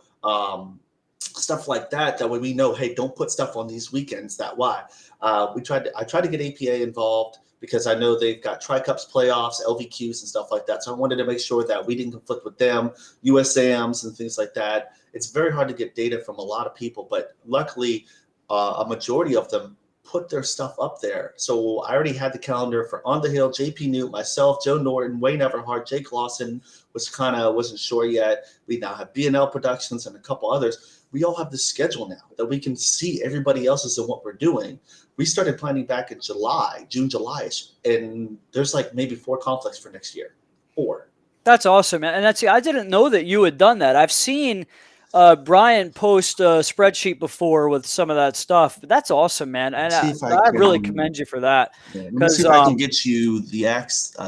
Speaker 2: stuff like that. That way we know, hey, don't put stuff on these weekends. Why? I tried to get APA involved, because I know they've got Tri-Cups playoffs, LVQs, and stuff like that. So I wanted to make sure that we didn't conflict with them, USAMs and things like that. It's very hard to get data from a lot of people, but luckily a majority of them put their stuff up there. So I already had the calendar for On the Hill, JP Newt, myself, Joe Norton, Wayne Everhart, Jake Lawson wasn't sure yet. We now have BNL Productions and a couple others. We all have the schedule now that we can see everybody else's and what we're doing. We started planning back in June, July-ish, and there's like maybe 4 conflicts for next year. 4.
Speaker 1: That's awesome, man. And I didn't know that you had done that. I've seen Brian post a spreadsheet before with some of that stuff. But that's awesome, man. And
Speaker 2: See if
Speaker 1: I really commend you for that.
Speaker 2: let me see if I can get you the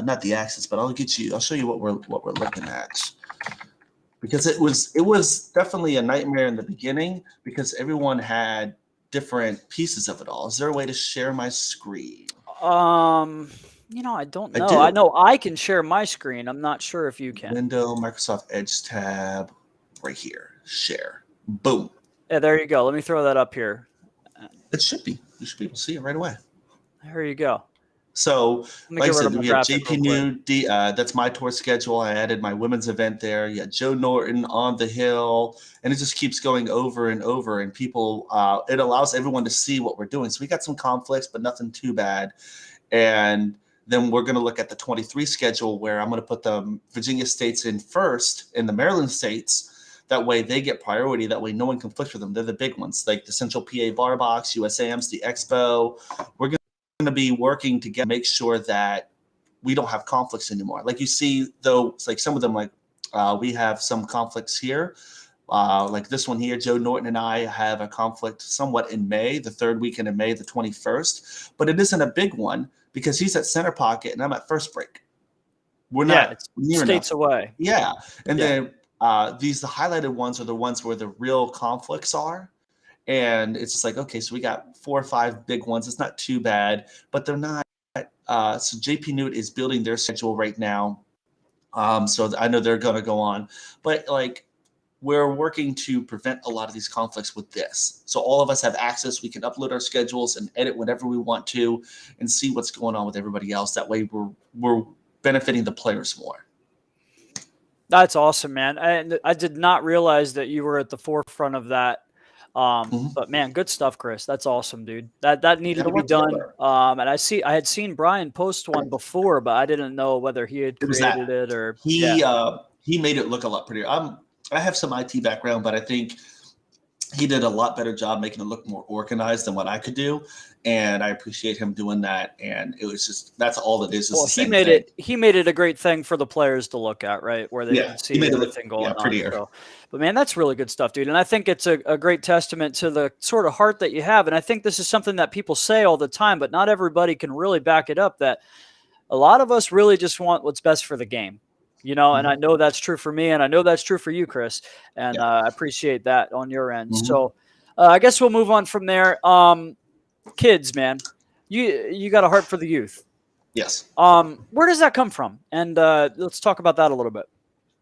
Speaker 2: not the access, but I'll show you what we're looking at. Because it was definitely a nightmare in the beginning, because everyone had different pieces of it all. Is there a way to share my screen?
Speaker 1: I don't know. I know I can share my screen. I'm not sure if you can.
Speaker 2: Window, Microsoft Edge tab, right here. Share. Boom.
Speaker 1: Yeah, there you go. Let me throw that up here.
Speaker 2: It should be. You should be able to see it right away.
Speaker 1: There you go.
Speaker 2: So, like I said, we have JP Newt. That's my tour schedule. I added my women's event there. You got Joe Norton, On the Hill, and it just keeps going over and over. And people, it allows everyone to see what we're doing. So we got some conflicts, but nothing too bad. And then we're going to look at the 23 schedule, where I'm going to put the Virginia states in first, and the Maryland states. That way they get priority. That way no one conflicts with them. They're the big ones, like the Central PA Bar Box, USAMs, the Expo. We're going to be working together to make sure that we don't have conflicts anymore. Like you see, though, it's like some of them, like we have some conflicts here. Like this one here, Joe Norton and I have a conflict somewhat in May, the 3rd weekend in May, the 21st. But it isn't a big one, because he's at Center Pocket and I'm at First Break. We're not near
Speaker 1: states
Speaker 2: enough
Speaker 1: away.
Speaker 2: Yeah. And then the highlighted ones are the ones where the real conflicts are. And it's just like, okay, so we got 4 or 5 big ones. It's not too bad, but they're not. So JP Newt is building their schedule right now. So I know they're going to go on. But like, we're working to prevent a lot of these conflicts with this. So all of us have access. We can upload our schedules and edit whenever we want to and see what's going on with everybody else. That way we're benefiting the players more.
Speaker 1: That's awesome, man. I did not realize that you were at the forefront of that.
Speaker 2: Mhm.
Speaker 1: But man, good stuff, Chris. That's awesome, dude. That needed
Speaker 2: Gotta
Speaker 1: to be
Speaker 2: work
Speaker 1: done.
Speaker 2: together.
Speaker 1: And I had seen Brian post one before, but I didn't know whether he had
Speaker 2: It was
Speaker 1: created
Speaker 2: that.
Speaker 1: it or yeah.
Speaker 2: He made it look a lot prettier. I have some IT background, but I think he did a lot better job making it look more organized than what I could do. And I appreciate him doing that. And it was just, that's all it is
Speaker 1: Well,
Speaker 2: the same thing.
Speaker 1: he made it a great thing for the players to look at, right? Where they
Speaker 2: Yeah.
Speaker 1: can
Speaker 2: He
Speaker 1: see
Speaker 2: made it look,
Speaker 1: everything
Speaker 2: yeah,
Speaker 1: going on.
Speaker 2: prettier.
Speaker 1: So, but man, that's really good stuff, dude. And I think it's a great testament to the sort of heart that you have. And I think this is something that people say all the time, but not everybody can really back it up, that a lot of us really just want what's best for the game. And I
Speaker 2: Mhm.
Speaker 1: know that's true for me, and I know that's true for you, Chris. And
Speaker 2: Yeah.
Speaker 1: I appreciate that on your end.
Speaker 2: Mhm.
Speaker 1: So I guess we'll move on from there. Kids, man, you got a heart for the youth.
Speaker 2: Yes.
Speaker 1: Where does that come from? And let's talk about that a little bit.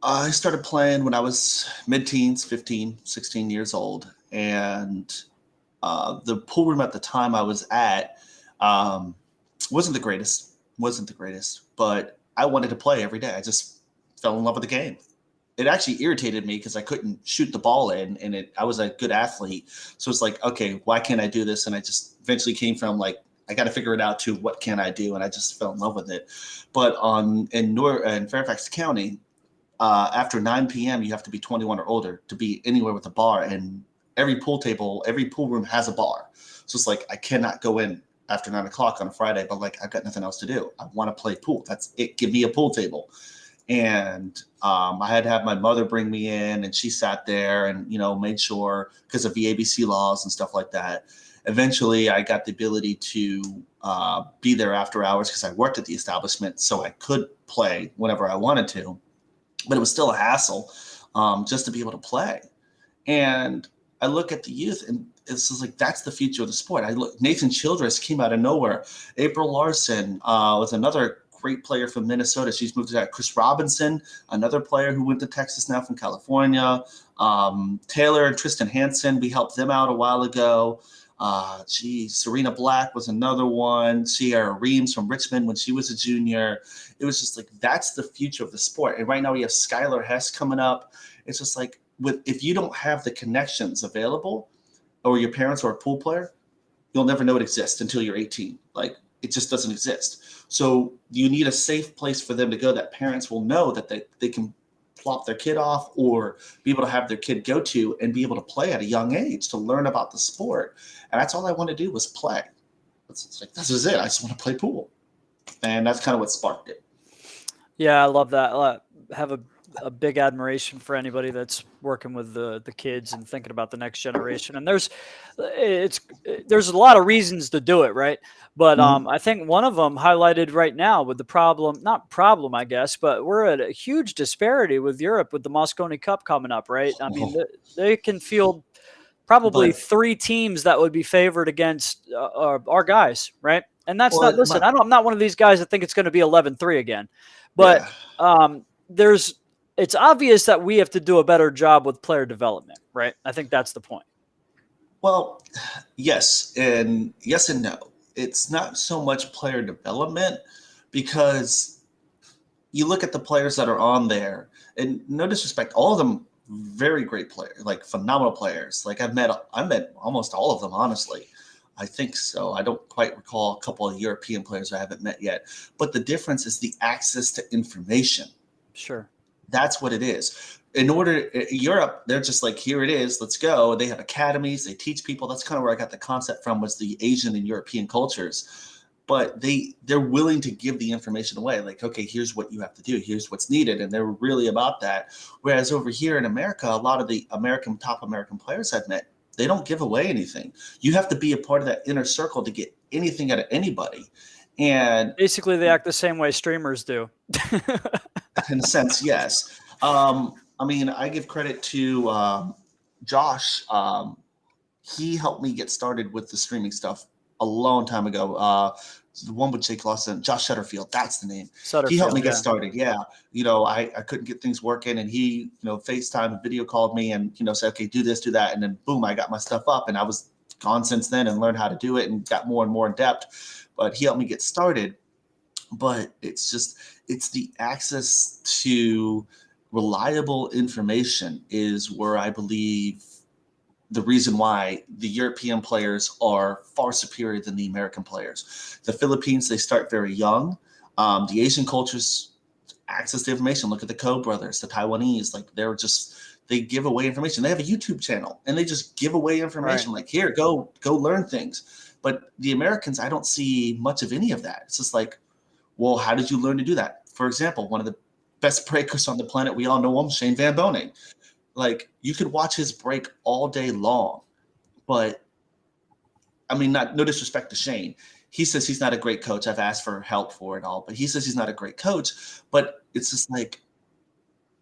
Speaker 2: I started playing when I was mid teens, 15, 16 years old. And the pool room at the time I was at um, wasn't the greatest, but I wanted to play every day. I just fell in love with the game. It actually irritated me because I couldn't shoot the ball in, and I was a good athlete. So it's like, okay, why can't I do this? And I just eventually came from like, I got to figure it out to what can I do, and I just fell in love with it. But in Fairfax County, after 9 p.m., you have to be 21 or older to be anywhere with a bar, and every pool room has a bar. So it's like I cannot go in after 9 o'clock on a Friday, but like I've got nothing else to do. I want to play pool. That's it. Give me a pool table. And I had to have my mother bring me in, and she sat there and made sure, because of the ABC laws and stuff like that. Eventually, I got the ability to be there after hours because I worked at the establishment, so I could play whenever I wanted to. But it was still a hassle just to be able to play. And I look at the youth, and it's just like that's the future of the sport. I look, Nathan Childress came out of nowhere. April Larson was another great player from Minnesota. She's moved to that. Chris Robinson, another player who went to Texas now from California. Taylor and Tristan Hansen, we helped them out a while ago. Serena Black was another one. Sierra Reams from Richmond when she was a junior. It was just like that's the future of the sport. And right now we have Skylar Hess coming up. It's just like if you don't have the connections available, or your parents are a pool player, you'll never know it exists until you're 18. Like it just doesn't exist. So you need a safe place for them to go that parents will know that they can plop their kid off or be able to have their kid go to and be able to play at a young age to learn about the sport. And that's all I want to do was play. It's like, this is it. I just want to play pool. And that's kind of what sparked it.
Speaker 1: Yeah, I love that. I have a big admiration for anybody that's working with the kids and thinking about the next generation. And there's a lot of reasons to do it, right? But
Speaker 2: Mhm.
Speaker 1: I think one of them highlighted right now with the problem, not problem, I guess, but we're at a huge disparity with Europe with the Mosconi Cup coming up, right? I mean, they can field probably
Speaker 2: But,
Speaker 1: three teams that would be favored against our guys, right? And that's not,
Speaker 2: well,
Speaker 1: listen, I'm not one of these guys that think it's going to be 11-3 again, but
Speaker 2: yeah.
Speaker 1: um, it's obvious that we have to do a better job with player development, right? I think that's the point.
Speaker 2: Well, yes and no. It's not so much player development because you look at the players that are on there, and no disrespect, all of them very great players, like phenomenal players. Like I met almost all of them, honestly. I think so. I don't quite recall a couple of European players I haven't met yet. But the difference is the access to information.
Speaker 1: Sure.
Speaker 2: That's what it is. In order, Europe, they're just like, here it is, let's go. They have academies, they teach people. That's kind of where I got the concept from, was the Asian and European cultures. But they're willing to give the information away. Like, okay, here's what you have to do. Here's what's needed. And they're really about that. Whereas over here in America, a lot of the top American players I've met, they don't give away anything. You have to be a part of that inner circle to get anything out of anybody. And
Speaker 1: Basically, they act the same way streamers do.
Speaker 2: in a sense, yes. I mean, I give credit to Josh. He helped me get started with the streaming stuff a long time ago. The one with Jake Lawson, Josh Shutterfield, that's the name. He helped
Speaker 1: Sutterfield,
Speaker 2: me get
Speaker 1: yeah.
Speaker 2: started. Yeah. I couldn't get things working, and he, FaceTime and video called me and, said, okay, do this, do that. And then boom, I got my stuff up, and I was gone since then and learned how to do it and got more and more in depth. But he helped me get started. But it's the access to reliable information is where I believe the reason why the European players are far superior than the American players. The Philippines, they start very young. The Asian cultures access to information. Look at the Koh brothers, the Taiwanese, like they give away information. They have a YouTube channel and they just give away information.
Speaker 1: Right.
Speaker 2: Like, here, go learn things. But the Americans, I don't see much of any of that. It's just like, well, how did you learn to do that? For example, one of the best breakers on the planet, we all know him, Shane Van Boening. Like, you could watch his break all day long, but I mean, no disrespect to Shane. He says he's not a great coach. I've asked for help for it all, but he says he's not a great coach. But it's just like,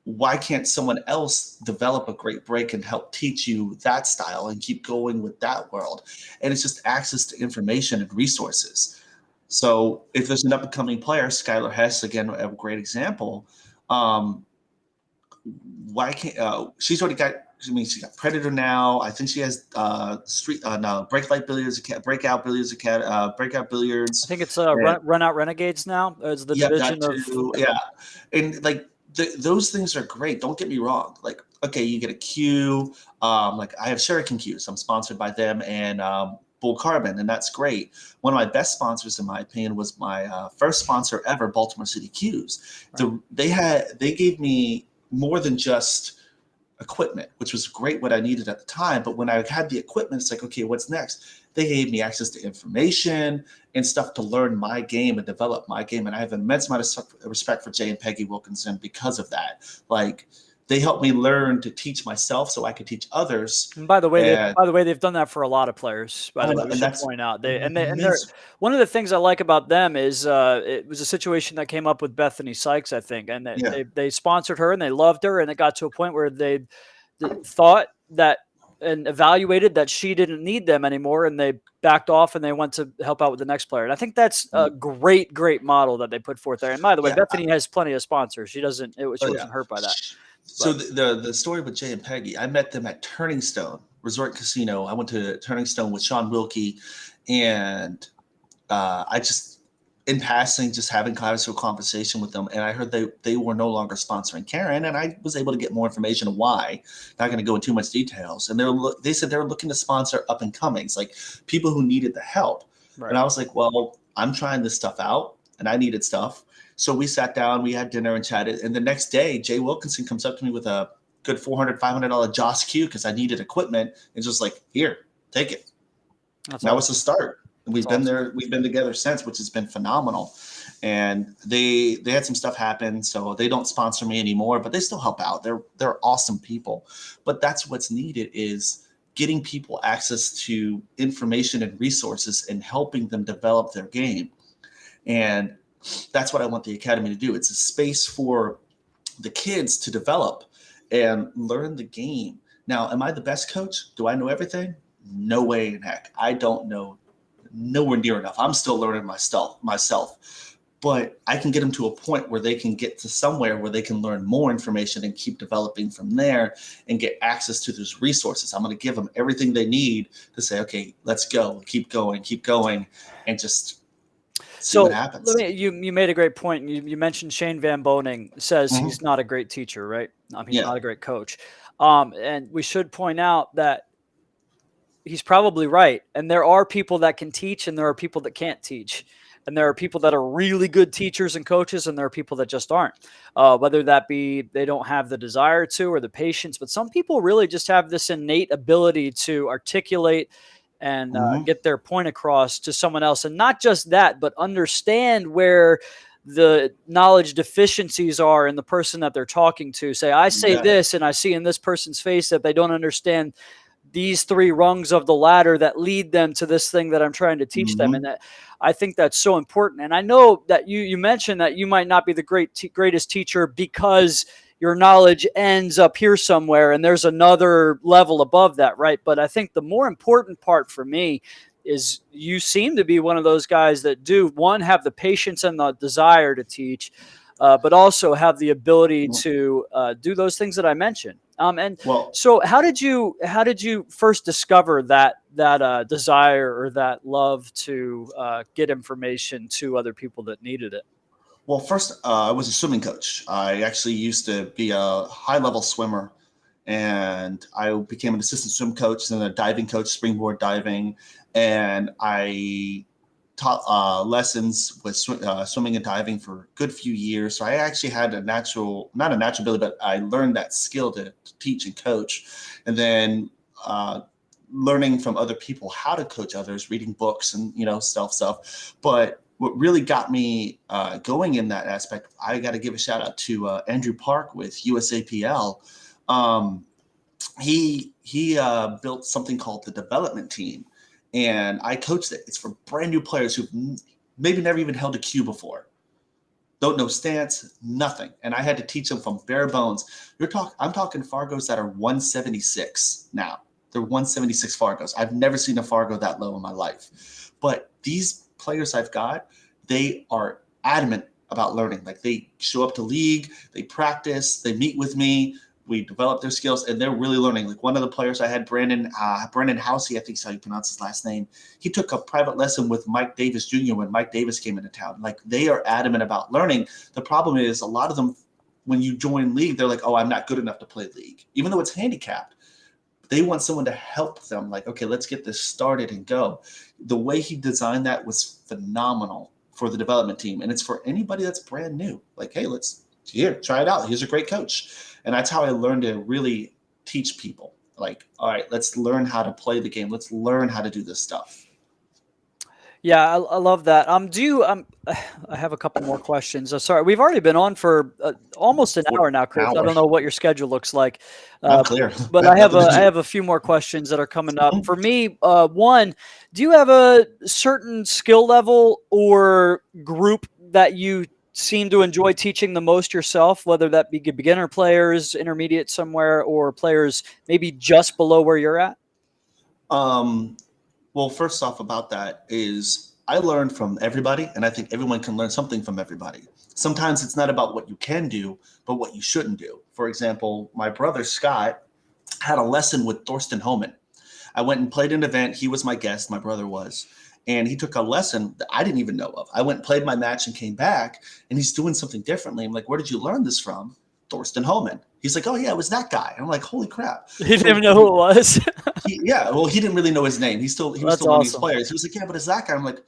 Speaker 2: why can't someone else develop a great break and help teach you that style and keep going with that world? And it's just access to information and resources. So if there's an up-and-coming player, Skylar Hess, again, a great example, why can't she's already got, I mean, she got Predator now. I think she has Breakout Billiards, Breakout Billiards, Breakout Billiards.
Speaker 1: I think it's Run Out Renegades now. It's the division
Speaker 2: that
Speaker 1: of
Speaker 2: too. Yeah, and like those things are great. Don't get me wrong. Like, okay, you get a cue. Like, I have Shuriken Cues. I'm sponsored by them and Bull Carbon, and that's great. One of my best sponsors, in my opinion, was my first sponsor ever, Baltimore City Cues. Right. They gave me more than just equipment, which was great, what I needed at the time. But when I had the equipment, it's like, okay, what's next? They gave me access to information and stuff to learn my game and develop my game. And I have an immense amount of respect for Jay and Peggy Wilkinson because of that. Like, they helped me learn to teach myself so I could teach others.
Speaker 1: And by the way, they've done that for a lot of players. By the way, we should point out they're one of the things I like about them is it was a situation that came up with Bethany Sykes, I think, and they sponsored her and they loved her, and it got to a point where they thought that and evaluated that she didn't need them anymore, and they backed off and they went to help out with the next player. And I think that's a great model that they put forth there. And by the way, Bethany has plenty of sponsors. She wasn't hurt by that.
Speaker 2: So the story with Jay and Peggy, I met them at Turning Stone Resort Casino. I went to Turning Stone with Sean Wilkie, and I just, in passing, just having conversation with them, and I heard they were no longer sponsoring Karen, and I was able to get more information on why. Not going to go into too much details. And they said they were looking to sponsor up and comings, like people who needed the help. Right. And I was like, well, I'm trying this stuff out, and I needed stuff. So we sat down, we had dinner and chatted. And the next day, Jay Wilkinson comes up to me with a good $400, $500 Joss cue because I needed equipment. And just like, here, take it. That was the start. And we've been there. We've been together since, which has been phenomenal. And they had some stuff happen, so they don't sponsor me anymore, but they still help out. They're awesome people. But that's what's needed, is getting people access to information and resources and helping them develop their game. And that's what I want the Academy to do. It's a space for the kids to develop and learn the game. Now, am I the best coach? Do I know everything? No way in heck. I don't know nowhere near enough. I'm still learning myself. But I can get them to a point where they can get to somewhere where they can learn more information and keep developing from there and get access to those resources. I'm going to give them everything they need to say, okay, let's go, keep going, and just see what happens.
Speaker 1: You made a great point. You mentioned Shane Van Boening says he's not a great teacher, right? He's not a great coach. And we should point out that he's probably right. And there are people that can teach and there are people that can't teach. And there are people that are really good teachers and coaches, and there are people that just aren't, whether that be they don't have the desire to or the patience. But some people really just have this innate ability to articulate and get their point across to someone else. And not just that, but understand where the knowledge deficiencies are in the person that they're talking to. Say, I say this, and I see in this person's face that they don't understand these three rungs of the ladder that lead them to this thing that I'm trying to teach them. And that, I think that's so important. And I know that you mentioned that you might not be the greatest teacher because your knowledge ends up here somewhere and there's another level above that, right? But I think the more important part for me is you seem to be one of those guys that do, one, have the patience and the desire to teach, but also have the ability to do those things that I mentioned. So how did you first discover that desire or that love to get information to other people that needed it?
Speaker 2: Well, first, I was a swimming coach. I actually used to be a high-level swimmer, and I became an assistant swim coach and a diving coach, springboard diving, and I taught lessons with swimming and diving for a good few years. So I actually had not a natural ability, but I learned that skill to teach and coach. And then learning from other people how to coach others, reading books and, stuff. But what really got me going in that aspect, I got to give a shout out to Andrew Park with USAPL. He built something called the development team. And I coached it. It's for brand new players who've maybe never even held a cue before. Don't know stance, nothing. And I had to teach them from bare bones. I'm talking Fargos that are 176 now. They're 176 Fargos. I've never seen a Fargo that low in my life. But these players I've got, they are adamant about learning. Like, they show up to league, they practice, they meet with me. We develop their skills, and they're really learning. Like, one of the players I had, Brandon Housey, I think is how you pronounce his last name. He took a private lesson with Mike Davis Jr. when Mike Davis came into town. Like, they are adamant about learning. The problem is a lot of them, when you join league, they're like, oh, I'm not good enough to play league. Even though it's handicapped, they want someone to help them. Like, okay, let's get this started and go. The way he designed that was phenomenal for the development team. And it's for anybody that's brand new. Like, hey, try it out. Here's a great coach. And that's how I learned to really teach people. Like, all right, let's learn how to play the game. Let's learn how to do this stuff.
Speaker 1: Yeah, I love that. I have a couple more questions. Sorry, we've already been on for almost an hour now, Chris. I don't know what your schedule looks like.
Speaker 2: I'm clear.
Speaker 1: But I have a few more questions that are coming up. For me, one, do you have a certain skill level or group that you seem to enjoy teaching the most yourself, whether that be beginner players, intermediate somewhere, or players maybe just below where you're at?
Speaker 2: Well, first off about that is I learned from everybody, and I think everyone can learn something from everybody. Sometimes it's not about what you can do, but what you shouldn't do. For example, my brother Scott had a lesson with Thorsten Homan. I went and played an event. He was my guest, my brother was. And he took a lesson that I didn't even know of. I went and played my match and came back, and he's doing something differently. I'm like, where did you learn this from? Thorsten Homan. He's like, oh, yeah, it was that guy. And I'm like, holy crap.
Speaker 1: He didn't even know who it was.
Speaker 2: He didn't really know his name. He was still one of these players. He was like, yeah, but it's that guy. I'm like,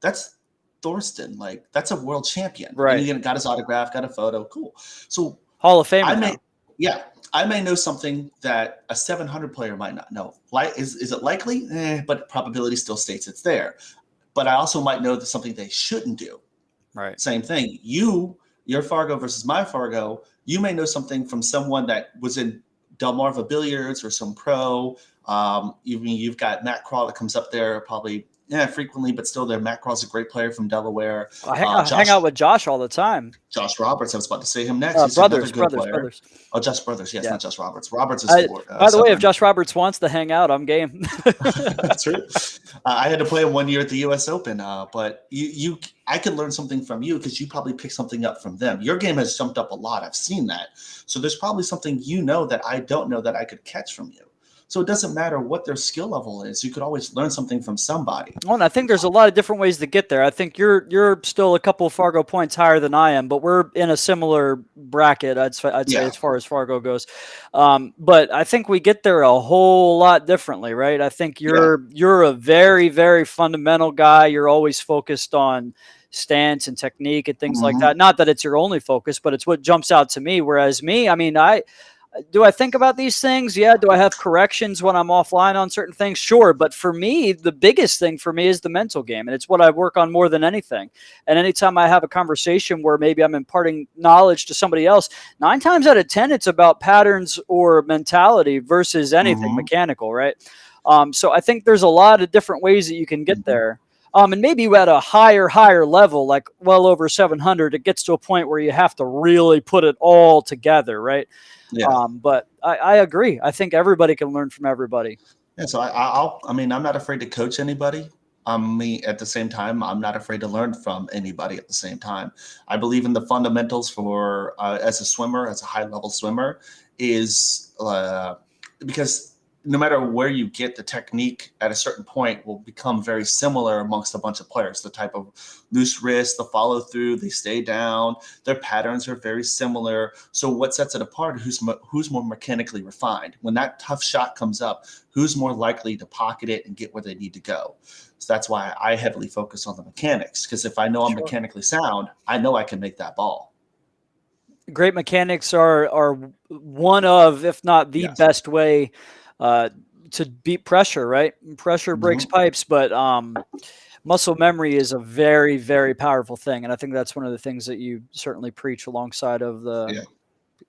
Speaker 2: that's Thorsten. Like, that's a world champion.
Speaker 1: Right.
Speaker 2: And he got his autograph, got a photo. Cool. So
Speaker 1: Hall of Famer.
Speaker 2: I may know something that a 700 player might not know. Is it likely? But probability still states it's there. But I also might know that something they shouldn't do.
Speaker 1: Right.
Speaker 2: Same thing. Your Fargo versus my Fargo, you may know something from someone that was in Delmarva Billiards or some pro. You've got Matt Crawl that comes up there probably frequently, but still there. Matt Crawl's a great player from Delaware.
Speaker 1: I hang out with Josh all the time.
Speaker 2: Josh Roberts, I was about to say him next. He's
Speaker 1: brothers.
Speaker 2: Oh, Josh Brothers. Yes, not Josh Roberts. Roberts is
Speaker 1: by the way, if Josh Roberts wants to hang out, I'm game.
Speaker 2: That's right. I had to play him 1 year at the U.S. Open, but I could learn something from you because you probably picked something up from them. Your game has jumped up a lot. I've seen that. So there's probably something that I don't know that I could catch from you. So it doesn't matter what their skill level is. You could always learn something from somebody.
Speaker 1: Well, and I think there's a lot of different ways to get there. I think you're still a couple of Fargo points higher than I am, but we're in a similar bracket, I'd say, as far as Fargo goes. But I think we get there a whole lot differently, right? I think you're a very, very fundamental guy. You're always focused on stance and technique and things like that. Not that it's your only focus, but it's what jumps out to me. Whereas me, I mean, do I think about these things? Yeah. Do I have corrections when I'm offline on certain things? Sure. But for me, the biggest thing for me is the mental game. And it's what I work on more than anything. And anytime I have a conversation where maybe I'm imparting knowledge to somebody else, 9 times out of 10, it's about patterns or mentality versus anything mechanical, right? So I think there's a lot of different ways that you can get there. And maybe at a higher level, like well over 700, it gets to a point where you have to really put it all together, right? Yeah. But I agree. I think everybody can learn from everybody.
Speaker 2: Yeah. So I'm not afraid to coach anybody. At the same time, I'm not afraid to learn from anybody at the same time. I believe in the fundamentals for as a swimmer, as a high level swimmer, is because no matter where you get the technique at a certain point will become very similar amongst a bunch of players. The type of loose wrist, the follow through, they stay down, their patterns are very similar. So what sets it apart? Who's more mechanically refined? When that tough shot comes up, who's more likely to pocket it and get where they need to go? So that's why I heavily focus on the mechanics, because if I know I'm mechanically sound, I know I can make that ball.
Speaker 1: Great mechanics are one of, if not the best way to beat pressure, right? Pressure breaks pipes, but muscle memory is a very, very powerful thing. And I think that's one of the things that you certainly preach alongside of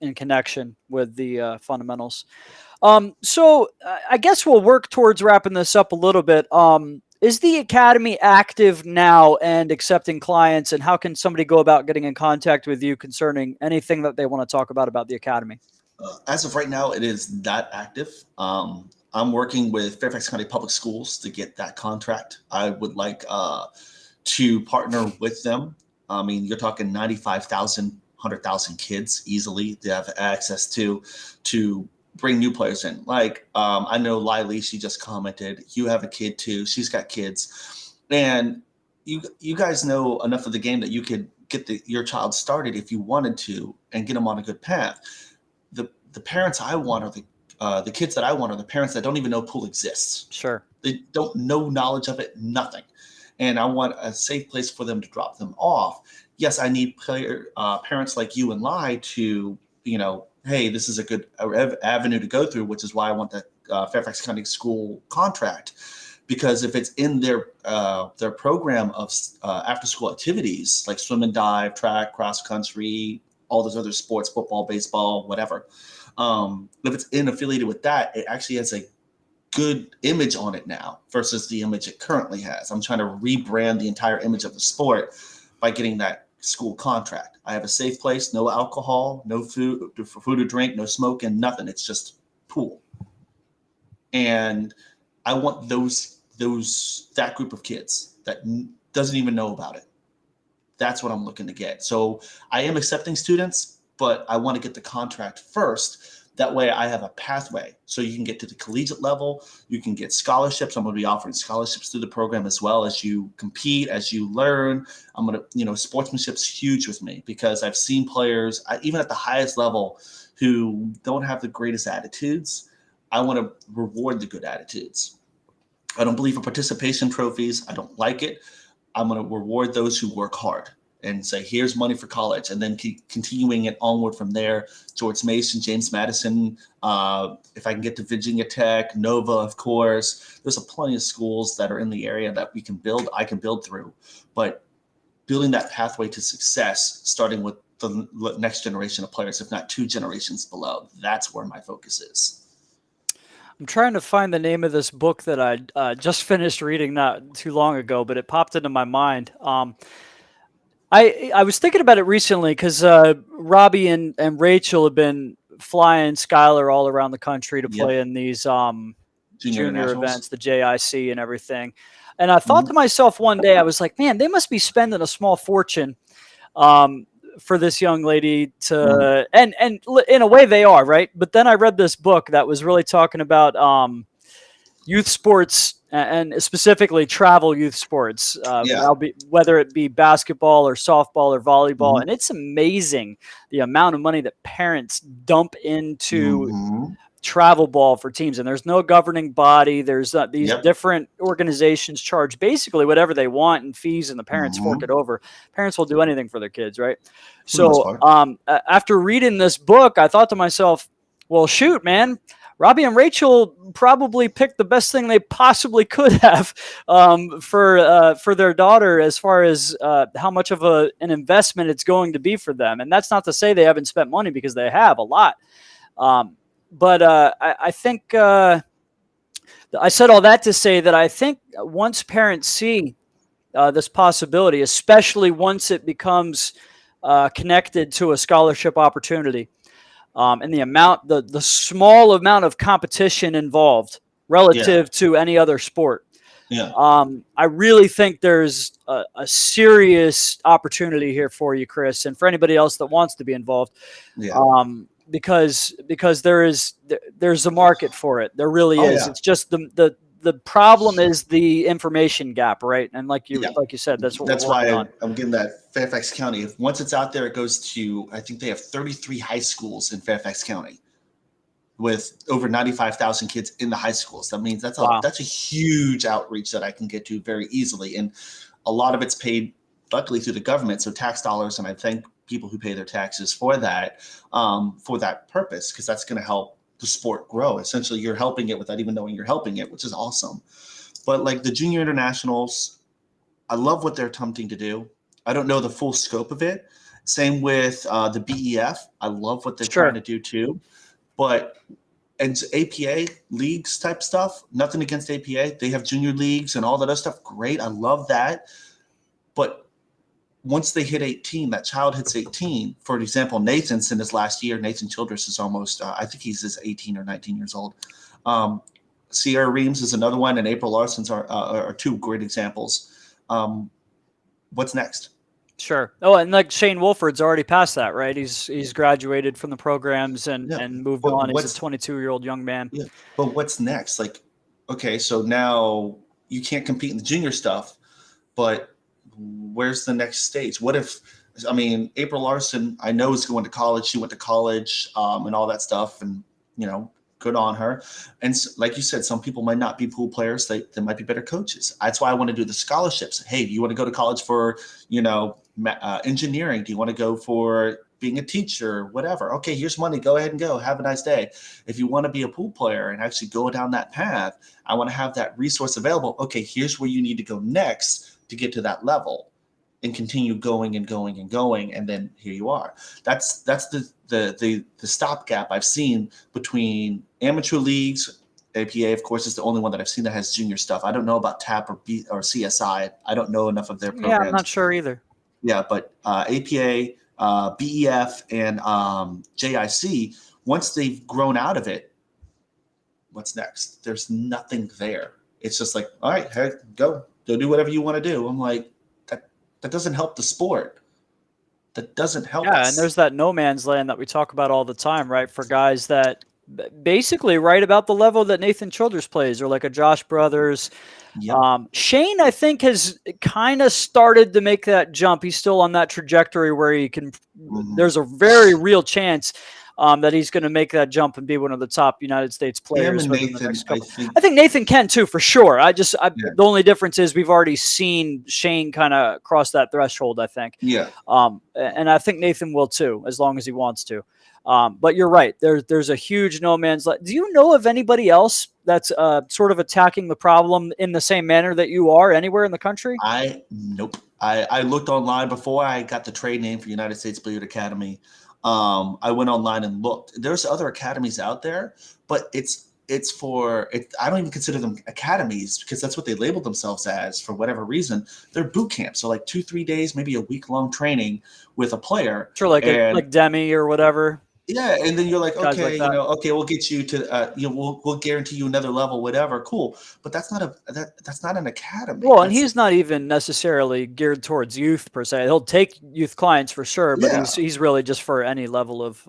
Speaker 1: in connection with the fundamentals. So I guess we'll work towards wrapping this up a little bit. Is the Academy active now and accepting clients, and how can somebody go about getting in contact with you concerning anything that they want to talk about the Academy?
Speaker 2: As of right now, it is not active. I'm working with Fairfax County Public Schools to get that contract. I would like to partner with them. I mean, you're talking 95,000, 100,000 kids easily to have access to bring new players in. Like, I know Lily, she just commented, you have a kid too. She's got kids. And you guys know enough of the game that you could get your child started if you wanted to and get them on a good path. The parents I want are the kids that I want are the parents that don't even know pool exists.
Speaker 1: Sure.
Speaker 2: They don't know knowledge of it, nothing. And I want a safe place for them to drop them off. Yes, I need parents like you and Lai to, hey, this is a good avenue to go through, which is why I want the Fairfax County School contract. Because if it's in their program of after-school activities like swim and dive, track, cross country, all those other sports, football, baseball, whatever, if it's affiliated with that, it actually has a good image on it now versus the image it currently has. I'm trying to rebrand the entire image of the sport by getting that school contract. I have a safe place, no alcohol, no food or drink, no smoking, nothing. It's just pool. And I want that group of kids that doesn't even know about it. That's what I'm looking to get. So I am accepting students, but I want to get the contract first. That way I have a pathway. So you can get to the collegiate level. You can get scholarships. I'm going to be offering scholarships through the program as well as you compete, as you learn. I'm going to, sportsmanship's huge with me because I've seen players, even at the highest level, who don't have the greatest attitudes. I want to reward the good attitudes. I don't believe in participation trophies. I don't like it. I'm going to reward those who work hard and say, here's money for college, and then keep continuing it onward from there. George Mason, James Madison, if I can get to Virginia Tech, Nova, of course. There's plenty of schools that are in the area that I can build through. But building that pathway to success, starting with the next generation of players, if not 2 generations below, that's where my focus is.
Speaker 1: I'm trying to find the name of this book that I just finished reading not too long ago, but it popped into my mind. I was thinking about it recently because Robbie and Rachel have been flying Skylar all around the country to play in these junior events, the JIC and everything. And I thought to myself one day, I was like, man, they must be spending a small fortune for this young lady to, and in a way they are, right? But then I read this book that was really talking about youth sports and specifically travel youth sports, whether it be basketball or softball or volleyball. And it's amazing the amount of money that parents dump into travel ball for teams. And there's no governing body. There's these different organizations charge basically whatever they want in fees, and the parents fork it over. Parents will do anything for their kids, right? So after reading this book, I thought to myself, well, shoot, man, Robbie and Rachel probably picked the best thing they possibly could have for their daughter as far as how much of an investment it's going to be for them. And that's not to say they haven't spent money, because they have a lot. But I think I said all that to say that I think once parents see this possibility, especially once it becomes connected to a scholarship opportunity, and the small amount of competition involved relative to any other sport, I really think there's a serious opportunity here for you, Chris, and for anybody else that wants to be involved. because there's a market for it. There really
Speaker 2: Oh
Speaker 1: is.
Speaker 2: yeah,
Speaker 1: It's just the problem is the information gap, right? And like you
Speaker 2: yeah.
Speaker 1: said, that's what we're
Speaker 2: That's
Speaker 1: working
Speaker 2: why
Speaker 1: on.
Speaker 2: I'm getting that Fairfax County. If once it's out there, it goes to, I think they have 33 high schools in Fairfax County with over 95,000 kids in the high schools. That means
Speaker 1: Wow.
Speaker 2: that's a huge outreach that I can get to very easily, and a lot of it's paid luckily through the government, so tax dollars, and I thank people who pay their taxes for that purpose, because that's going to help the sport grow. Essentially, you're helping it without even knowing you're helping it, which is awesome. But like the junior internationals, I love what they're attempting to do. I don't know the full scope of it. Same with the BEF. I love what they're trying
Speaker 1: Sure.
Speaker 2: to do too. But and APA leagues type stuff, nothing against APA. They have junior leagues and all that other stuff. Great. I love that. But once they hit 18, that child hits 18. For example, Nathan's in his last year. Nathan Childress is almost, I think he's just 18 or 19 years old. Sierra Reams is another one, and April Larson's are two great examples. What's next?
Speaker 1: Sure. Oh, and like Shane Wolford's already past that, right? He's graduated from the programs and
Speaker 2: Yeah.
Speaker 1: moved
Speaker 2: But
Speaker 1: on. He's a 22-year-old young man.
Speaker 2: yeah, but what's next? Like, okay, so now you can't compete in the junior stuff, but where's the next stage? What if, I mean, April Larson, I know is going to college. She went to college and all that stuff, and good on her. And like you said, some people might not be pool players. They might be better coaches. That's why I want to do the scholarships. Hey, do you want to go to college for, engineering? Do you want to go for being a teacher, whatever? Okay, here's money. Go ahead and go. Have a nice day. If you want to be a pool player and actually go down that path, I want to have that resource available. Okay, here's where you need to go next to get to that level and continue going and going and going. And then here you are. That's the stopgap I've seen between amateur leagues. APA, of course, is the only one that I've seen that has junior stuff. I don't know about TAP or CSI. I don't know enough of their programs.
Speaker 1: Yeah, I'm not sure either.
Speaker 2: Yeah, but APA, BEF, and JIC, once they've grown out of it, what's next? There's nothing there. It's just like, all right, hey, go do whatever you want to do. I'm like, that doesn't help the sport. That doesn't help us.
Speaker 1: Yeah, and there's that no man's land that we talk about all the time, right? For guys that basically right about the level that Nathan Childress plays, or like a Josh Brothers.
Speaker 2: Yep.
Speaker 1: Shane, I think, has kind of started to make that jump. He's still on that trajectory where he can. There's a very real chance that he's going to make that jump and be one of the top United States players within the next couple. I think Nathan can too, for sure. The only difference is we've already seen Shane kind of cross that threshold, I think.
Speaker 2: Yeah.
Speaker 1: And I think Nathan will too, as long as he wants to. But you're right. There's a huge no man's land. Do you know of anybody else that's sort of attacking the problem in the same manner that you are anywhere in the country?
Speaker 2: Nope. I looked online before I got the trade name for United States Billiards Academy. I went online and looked. There's other academies out there, but I don't even consider them academies, because that's what they labeled themselves as for whatever reason. They're boot camps. So like 2-3 days, maybe a week-long training with a player.
Speaker 1: Sure, like Demi or whatever.
Speaker 2: Yeah, and then you're like,
Speaker 1: Guys
Speaker 2: okay,
Speaker 1: like
Speaker 2: okay, we'll get you to, we'll guarantee you another level, whatever, cool. But that's not an academy.
Speaker 1: Well, and he's not even necessarily geared towards youth per se. He'll take youth clients for sure, but he's really just for any level of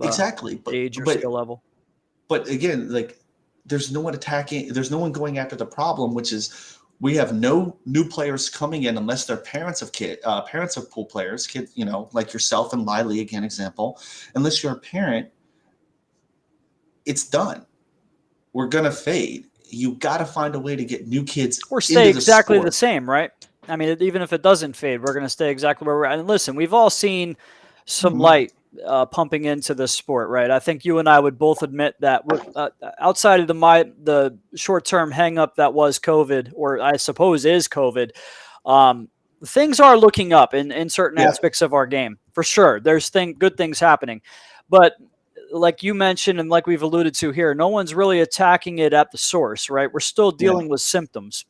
Speaker 1: age or skill level.
Speaker 2: But again, like, there's no one attacking. There's no one going after the problem, which is we have no new players coming in unless they're parents of pool players, kids, like yourself and Lily, again, example. Unless you're a parent, it's done. We're gonna fade. You got to find a way to get new kids
Speaker 1: or stay exactly
Speaker 2: the
Speaker 1: the same, right? I mean, even if it doesn't fade, we're gonna stay exactly where we're at. And listen, we've all seen some light pumping into this sport, right? I think you and I would both admit that outside of the short-term hang-up that was COVID, or I suppose is COVID, things are looking up in certain aspects of our game, for sure. There's good things happening. But like you mentioned, and like we've alluded to here, no one's really attacking it at the source, right? We're still dealing with symptoms.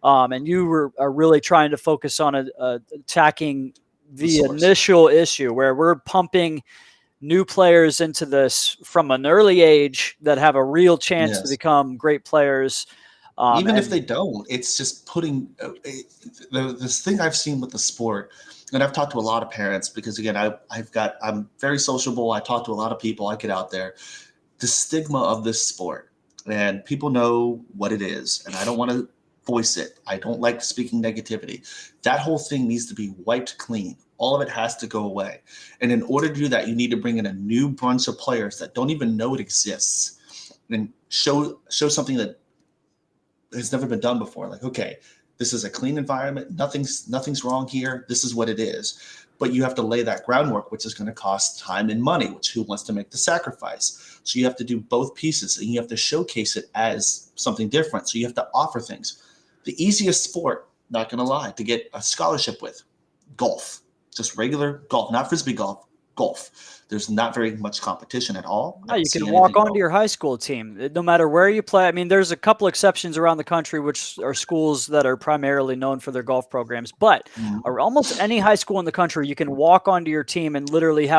Speaker 1: And you are really trying to focus on attacking the initial issue, where we're pumping new players into this from an early age that have a real chance to become great players.
Speaker 2: Even if they don't, it's just putting this thing I've seen with the sport and I've talked to a lot of parents because again, I'm very sociable. I talk to a lot of people. I get out there. The stigma of this sport, and people know what it is, and I don't want to voice it. I don't like speaking negativity. That whole thing needs to be wiped clean. All of it has to go away. And in order to do that, you need to bring in a new bunch of players that don't even know it exists and show something that has never been done before. Like, okay, this is a clean environment. Nothing's wrong here. This is what it is. But you have to lay that groundwork, which is going to cost time and money, which who wants to make the sacrifice? So you have to do both pieces, and you have to showcase it as something different. So you have to offer things. The easiest sport, not going to lie, to get a scholarship with, golf. Just regular golf, not frisbee golf, golf. There's not very much competition at all.
Speaker 1: Yeah, you can walk onto your high school team, no matter where you play. I mean, there's a couple exceptions around the country, which are schools that are primarily known for their golf programs. But almost any high school in the country, you can walk onto your team and literally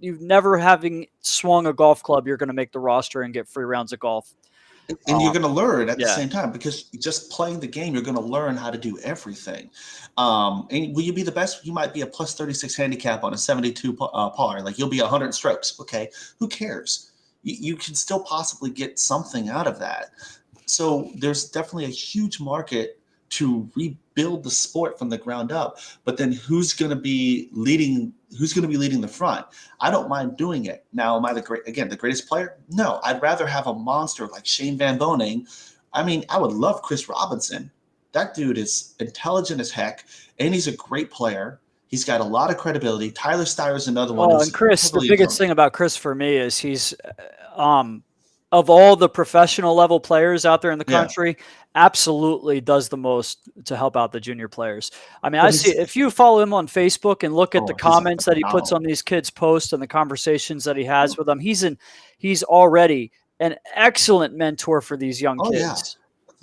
Speaker 1: you never having swung a golf club, you're going to make the roster and get free rounds of golf.
Speaker 2: And you're going to learn at the same time, because just playing the game, you're going to learn how to do everything. And will you be the best? You might be a plus 36 handicap on a 72 par. Like, you'll be 100 strokes. Okay, who cares? You can still possibly get something out of that. So there's definitely a huge market to rebuild the sport from the ground up. But then who's going to be leading the front? I don't mind doing it. Now, am I the greatest player? No, I'd rather have a monster like Shane Van Boening. I mean, I would love Chris Robinson. That dude is intelligent as heck, and he's a great player. He's got a lot of credibility. Tyler Steyer's another one.
Speaker 1: And Chris, the biggest thing about Chris for me is he's of all the professional level players out there in the country, absolutely does the most to help out the junior players. I mean, I see, if you follow him on Facebook and look at the comments that he puts on these kids' posts and the conversations that he has with them, he's already an excellent mentor for these young kids.
Speaker 2: Yeah.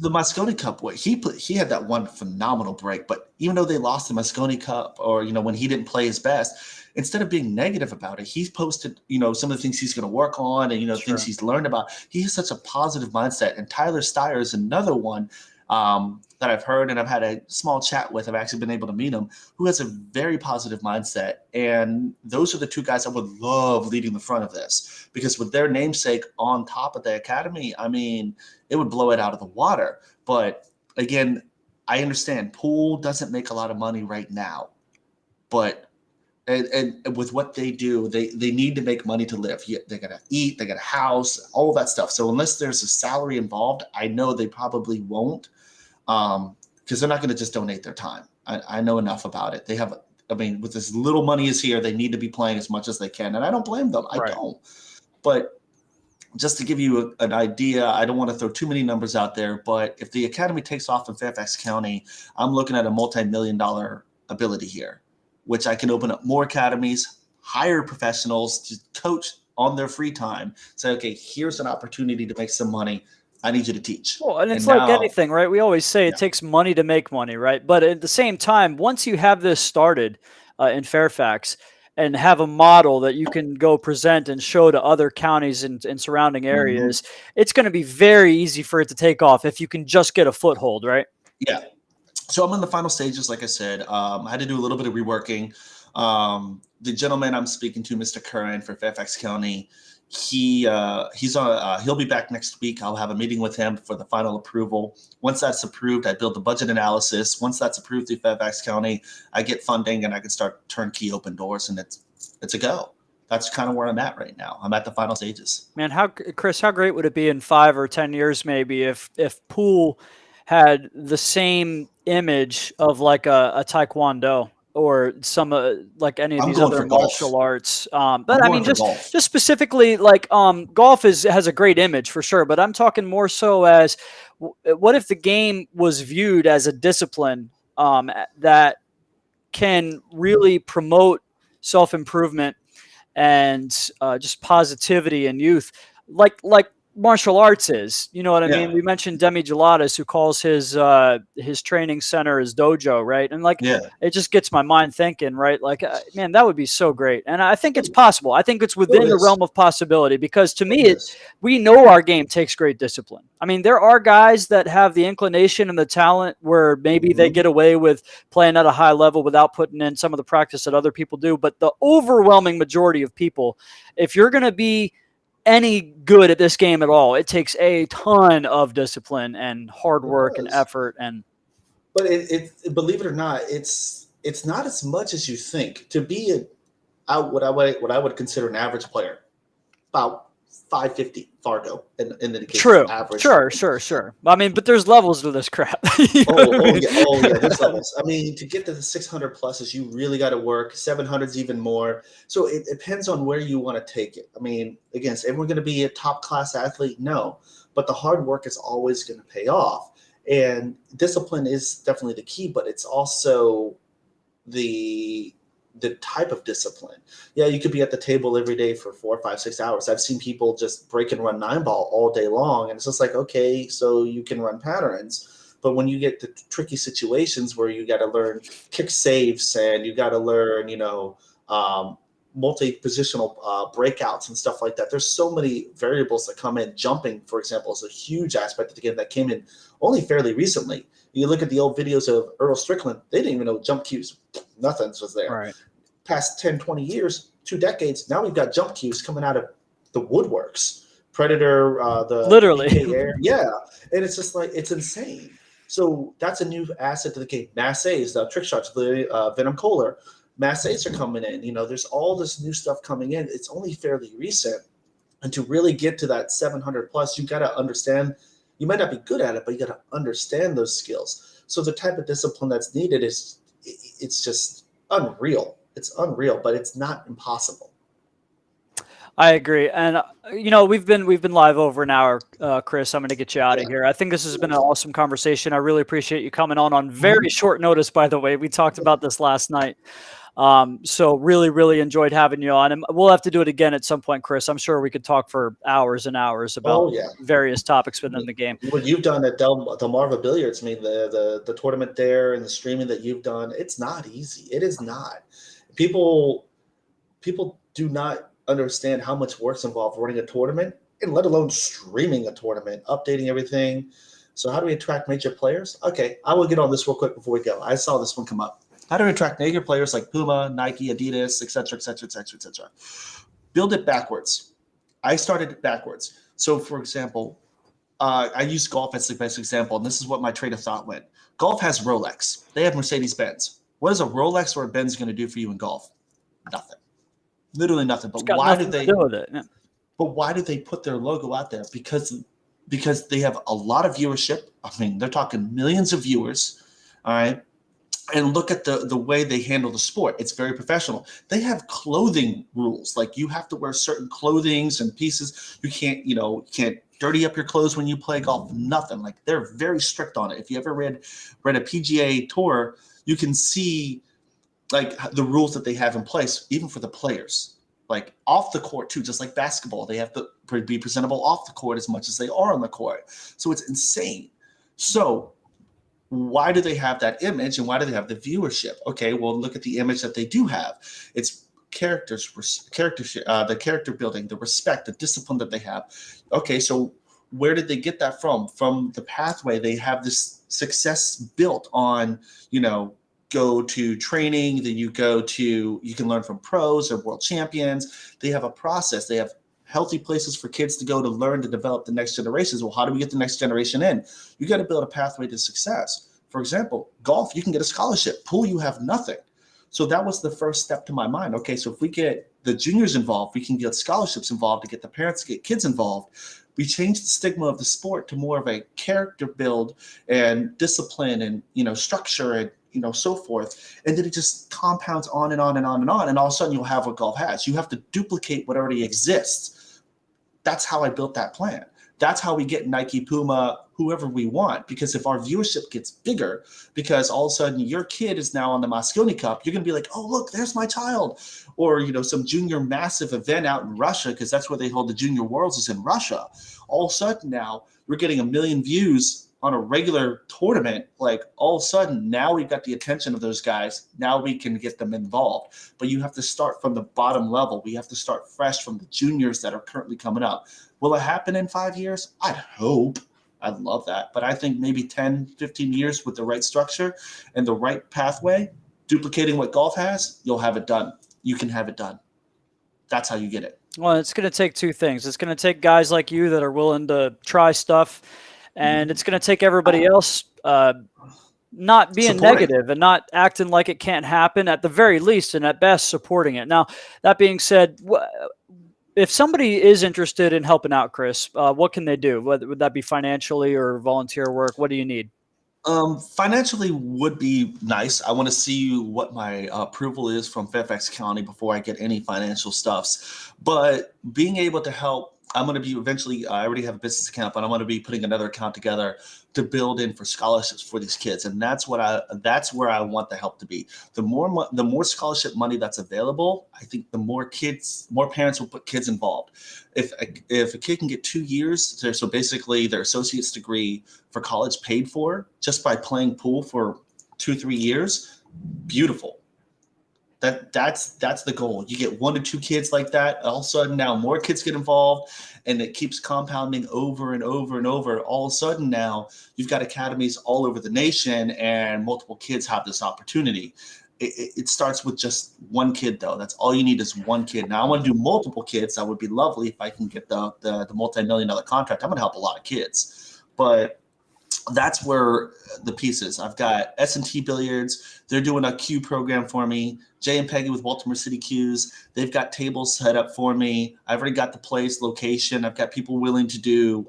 Speaker 2: The Mosconi Cup, he had that one phenomenal break, but even though they lost the Mosconi Cup, or when he didn't play his best, instead of being negative about it, he's posted some of the things he's going to work on, and things he's learned about. He has such a positive mindset. And Tyler Steyer is another one that I've heard, and I've had a small chat with. I've actually been able to meet him, who has a very positive mindset. And those are the two guys I would love leading the front of this, because with their namesake on top of the academy, I mean, it would blow it out of the water. But again, I understand pool doesn't make a lot of money right now, but and with what they do, they need to make money to live. They got to eat, they got a house, all that stuff. So unless there's a salary involved, I know they probably won't, because they're not going to just donate their time. I know enough about it. They have, with as little money as here, they need to be playing as much as they can, and I don't blame them. I don't. But just to give you an idea, I don't want to throw too many numbers out there, but if the academy takes off in Fairfax County, I'm looking at a multi-million-dollar ability here, which I can open up more academies, hire professionals to coach on their free time. Say, okay, here's an opportunity to make some money. I need you to teach.
Speaker 1: Well, and it's like anything, right? We always say it takes money to make money, right? But at the same time, once you have this started in Fairfax and have a model that you can go present and show to other counties and surrounding areas, it's going to be very easy for it to take off if you can just get a foothold, right?
Speaker 2: Yeah. So I'm in the final stages, like I said. I had to do a little bit of reworking. The gentleman I'm speaking to, Mr. Curran for Fairfax County, he'll be back next week. I'll have a meeting with him for the final approval. Once that's approved, I build the budget analysis. Once that's approved through Fairfax County, I get funding and I can start turnkey open doors, and it's a go. That's kind of where I'm at right now. I'm at the final stages.
Speaker 1: Man, Chris, how great would it be in 5 or 10 years maybe if pool had the same image of like a taekwondo or some like any of these other martial arts. But I mean, just specifically, like golf has a great image for sure. But I'm talking more so as what if the game was viewed as a discipline that can really promote self-improvement and just positivity in youth, like martial arts is. You know what I
Speaker 2: Yeah,
Speaker 1: mean? We mentioned Demi Gelatis, who calls his training center his dojo, right? And like,
Speaker 2: yeah,
Speaker 1: it just gets my mind thinking, right? Like, man, that would be so great. And I think it's possible. I think it's
Speaker 2: oh,
Speaker 1: within
Speaker 2: it
Speaker 1: the
Speaker 2: is.
Speaker 1: realm of possibility because to
Speaker 2: Oh,
Speaker 1: me,
Speaker 2: it is.
Speaker 1: we know our game takes great discipline. I mean, there are guys that have the inclination and the talent where maybe they
Speaker 2: Hmm.
Speaker 1: get away with playing at a high level without putting in some of the practice that other people do. But the overwhelming majority of people, if you're going to be any good at this game at all, it takes a ton of discipline and hard
Speaker 2: It
Speaker 1: work and
Speaker 2: does.
Speaker 1: effort. And
Speaker 2: But believe it or not, it's not as much as you think. To be what I would consider an average player, about 550 Fargo in the case of
Speaker 1: true,
Speaker 2: average.
Speaker 1: sure. I mean, but there's levels to this crap. You know what I
Speaker 2: Oh
Speaker 1: mean?
Speaker 2: yeah, oh yeah. There's levels. I mean, to get to the 600 pluses, you really got to work. 700s even more. So it depends on where you want to take it. I mean, again, is everyone going to be a top class athlete? No, but the hard work is always going to pay off, and discipline is definitely the key. But it's also the the type of discipline. Yeah, you could be at the table every day for 4, 5, 6 hours. I've seen people just break and run 9 ball all day long, and it's just like, okay, so you can run patterns, but when you get to tricky situations where you got to learn kick saves and you got to learn, multi-positional breakouts and stuff like that. There's so many variables that come in. Jumping, for example, is a huge aspect of the game that came in only fairly recently. You look at the old videos of Earl Strickland, they didn't even know jump cues. Nothing was there.
Speaker 1: Right.
Speaker 2: Past 10, 20 years, 2 decades, now we've got jump cues coming out of the woodworks. Predator, the
Speaker 1: Literally.
Speaker 2: PK Air. Yeah. And it's just like, it's insane. So that's a new asset to the game. Mass A's, the trick shots, the Venom Kohler. Mass A's are coming in. There's all this new stuff coming in. It's only fairly recent. And to really get to that 700 plus, you got to understand. You might not be good at it, but you got to understand those skills. So the type of discipline that's needed it's just unreal. It's unreal, but it's not impossible.
Speaker 1: I agree, and we've been live over an hour, Chris. I'm going to get you out of
Speaker 2: Yeah.
Speaker 1: here. I think this has been an awesome conversation. I really appreciate you coming on
Speaker 2: Mhm.
Speaker 1: very short notice. By the way, we talked about this last night, so really, really enjoyed having you on, and we'll have to do it again at some point, Chris. I'm sure we could talk for hours and hours about
Speaker 2: Oh yeah.
Speaker 1: various topics
Speaker 2: I
Speaker 1: within
Speaker 2: mean,
Speaker 1: the game.
Speaker 2: what you've done at Delmarva Billiards, I mean, the tournament there and the streaming that you've done, it's not easy. It is not. People people do not understand how much work's involved running a tournament, and let alone streaming a tournament, updating everything. So how do we attract major players? Okay, I will get on this real quick before we go. I saw this one come up. How do we attract major players like Puma, Nike, Adidas, etc., etc., etc., etc.? Build it backwards. I started it backwards. So, for example, I use golf as the best example, and this is what my train of thought went. Golf has Rolex. They have Mercedes Benz. What is a Rolex or a Benz going to do for you in golf? Nothing. Literally nothing.
Speaker 1: It's
Speaker 2: But
Speaker 1: got
Speaker 2: why do
Speaker 1: nothing to
Speaker 2: they?
Speaker 1: do with it. Yeah.
Speaker 2: But why do they put their logo out there? Because they have a lot of viewership. I mean, they're talking millions of viewers. All right. And look at the way they handle the sport. It's very professional. They have clothing rules. Like you have to wear certain clothings and pieces. You can't dirty up your clothes when you play golf. Nothing. Like they're very strict on it. If you ever read a PGA tour, you can see like the rules that they have in place, even for the players. Like off the court too, just like basketball, they have to be presentable off the court as much as they are on the court. So it's insane. So why do they have that image and why do they have the viewership? Okay, well, look at the image that they do have. It's the character building, the respect, the discipline that they have. Okay, so where did they get that from? From the pathway. They have this success built on, go to training, then you can learn from pros or world champions. They have a process. They have healthy places for kids to go to learn to develop the next generations. Well, how do we get the next generation in? You got to build a pathway to success. For example, golf, you can get a scholarship. Pool, you have nothing. So that was the first step to my mind. Okay, so if we get the juniors involved, we can get scholarships involved to get the parents to get kids involved. We change the stigma of the sport to more of a character build and discipline and structure and so forth. And then it just compounds on and on and on and on. And all of a sudden you'll have what golf has. You have to duplicate what already exists. That's how I built that plan. That's how we get Nike, Puma, whoever we want. Because if our viewership gets bigger, because all of a sudden your kid is now on the Mosconi Cup, you're going to be like, oh, look, there's my child. Or, some junior massive event out in Russia, because that's where they hold the Junior Worlds is in Russia. All of a sudden now we're getting 1 million views on a regular tournament. Like all of a sudden now we've got the attention of those guys. Now we can get them involved. But you have to start from the bottom level. We have to start fresh from the juniors that are currently coming up. Will it happen in 5 years? I'd hope. I'd love that. But I think maybe 10, 15 years with the right structure and the right pathway, duplicating what golf has, you'll have it done. You can have it done. That's how you get it.
Speaker 1: Well, it's going to take two things. It's going to take guys like you that are willing to try stuff, and it's going to take everybody else not being negative and not acting like it can't happen, at the very least, and at best supporting it. Now, that being said, if somebody is interested in helping out, Chris, what can they do? Would that be financially or volunteer work? What do you need?
Speaker 2: Financially would be nice. I want to see what my approval is from Fairfax County before I get any financial stuffs. But being able to help, I'm going to be eventually, I already have a business account, but I'm going to be putting another account together to build in for scholarships for these kids. And that's where I want the help to be. The more scholarship money that's available, I think the more parents will put kids involved. If a kid can get 2 years, so basically their associate's degree for college paid for just by playing pool for 2-3 years, beautiful. That's the goal. You get 1 to 2 kids like that. All of a sudden now more kids get involved, and it keeps compounding over and over and over. All of a sudden now you've got academies all over the nation, and multiple kids have this opportunity. It starts with just 1 kid, though. That's all you need is 1 kid. Now I want to do multiple kids. That would be lovely if I can get the multi-million-dollar contract. I'm going to help a lot of kids, but that's where the piece is. I've got S&T Billiards. They're doing a Q program for me. Jay and Peggy with Baltimore City Qs. They've got tables set up for me. I've already got the place, location. I've got people willing to do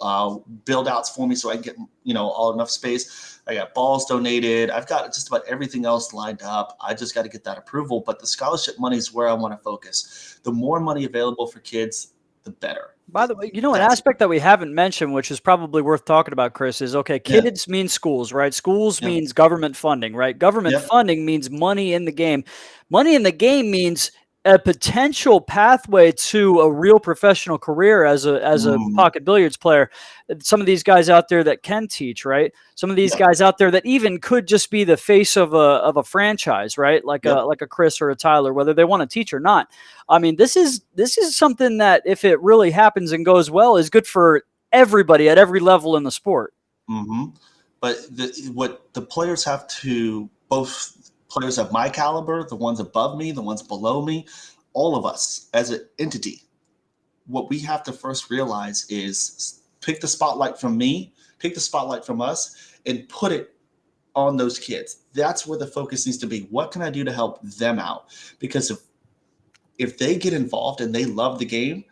Speaker 2: build outs for me so I can get, all enough space. I got balls donated. I've got just about everything else lined up. I just got to get that approval. But the scholarship money is where I want to focus. The more money available for kids, the better.
Speaker 1: By the way, an aspect that we haven't mentioned, which is probably worth talking about, Chris, is, okay, kids means schools, right? Schools means government funding, right? Government funding means money in the game. Money in the game means a potential pathway to a real professional career as a pocket billiards player. Some of these guys out there that can teach, right? Some of these guys out there that even could just be the face of a franchise, right? Like a Chris or a Tyler, whether they want to teach or not. I mean, this is something that, if it really happens and goes well, is good for everybody at every level in the sport.
Speaker 2: Mm-hmm. But what the players have to, both players of my caliber, the ones above me, the ones below me, all of us as an entity, what we have to first realize is pick the spotlight from me, pick the spotlight from us, and put it on those kids. That's where the focus needs to be. What can I do to help them out? Because if they get involved and they love the game,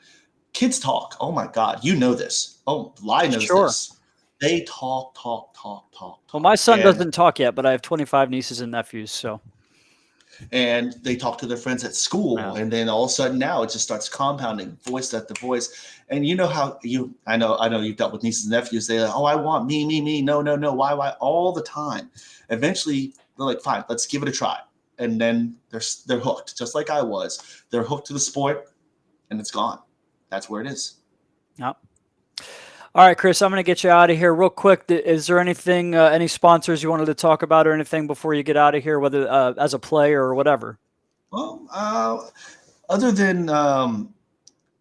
Speaker 2: kids talk. Oh my God, you know this. Oh, Lai knows this. They talk.
Speaker 1: Well, my son doesn't talk yet, but I have 25 nieces and nephews, so.
Speaker 2: And they talk to their friends at school, and then all of a sudden now it just starts compounding, voice after voice. And you know how I know you've dealt with nieces and nephews. They're like, oh, I want me, no, why, all the time. Eventually they're like, fine, let's give it a try. And then they're hooked, just like I was. They're hooked to the sport, and it's gone. That's where it is.
Speaker 1: Yep. All right, Chris, I'm going to get you out of here real quick. Is there anything, any sponsors you wanted to talk about or anything before you get out of here, whether as a player or whatever?
Speaker 2: Well, other than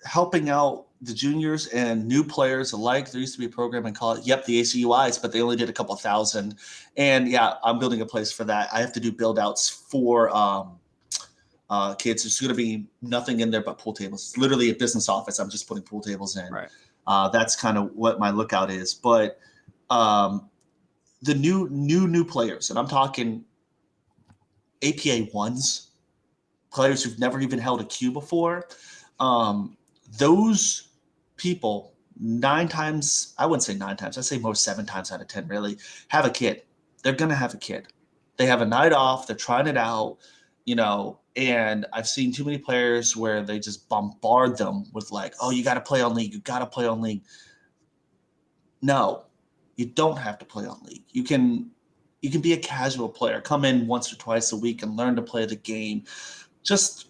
Speaker 2: helping out the juniors and new players alike, there used to be a program in college. Yep, the ACUIs, but they only did a couple thousand. And I'm building a place for that. I have to do build outs for kids. There's going to be nothing in there but pool tables. It's literally a business office. I'm just putting pool tables in.
Speaker 1: Right.
Speaker 2: That's kind of what my lookout is. But the new players, and I'm talking APA ones, players who've never even held a cue before, those people 9 times, I wouldn't say 9 times, I'd say most 7 times out of 10 really, have a kid. They're going to have a kid. They have a night off. They're trying it out, and I've seen too many players where they just bombard them with like, oh, you got to play on league. You got to play on league. No, you don't have to play on league. You can be a casual player. Come in once or twice a week and learn to play the game. Just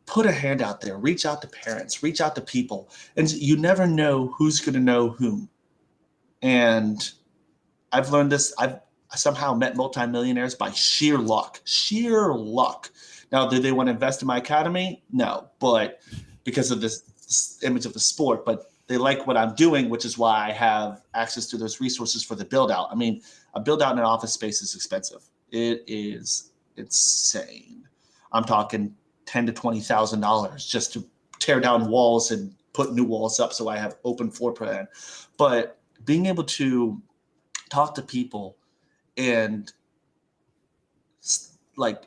Speaker 2: put a hand out there. Reach out to parents. Reach out to people. And you never know who's going to know whom. And I've learned this. I've somehow met multimillionaires by sheer luck. Sheer luck. Now, do they want to invest in my academy? No, but because of this image of the sport. But they like what I'm doing, which is why I have access to those resources for the build out. I mean, a build out in an office space is expensive. It is insane. I'm talking $10,000 to $20,000 just to tear down walls and put new walls up so I have open floor plan. But being able to talk to people and like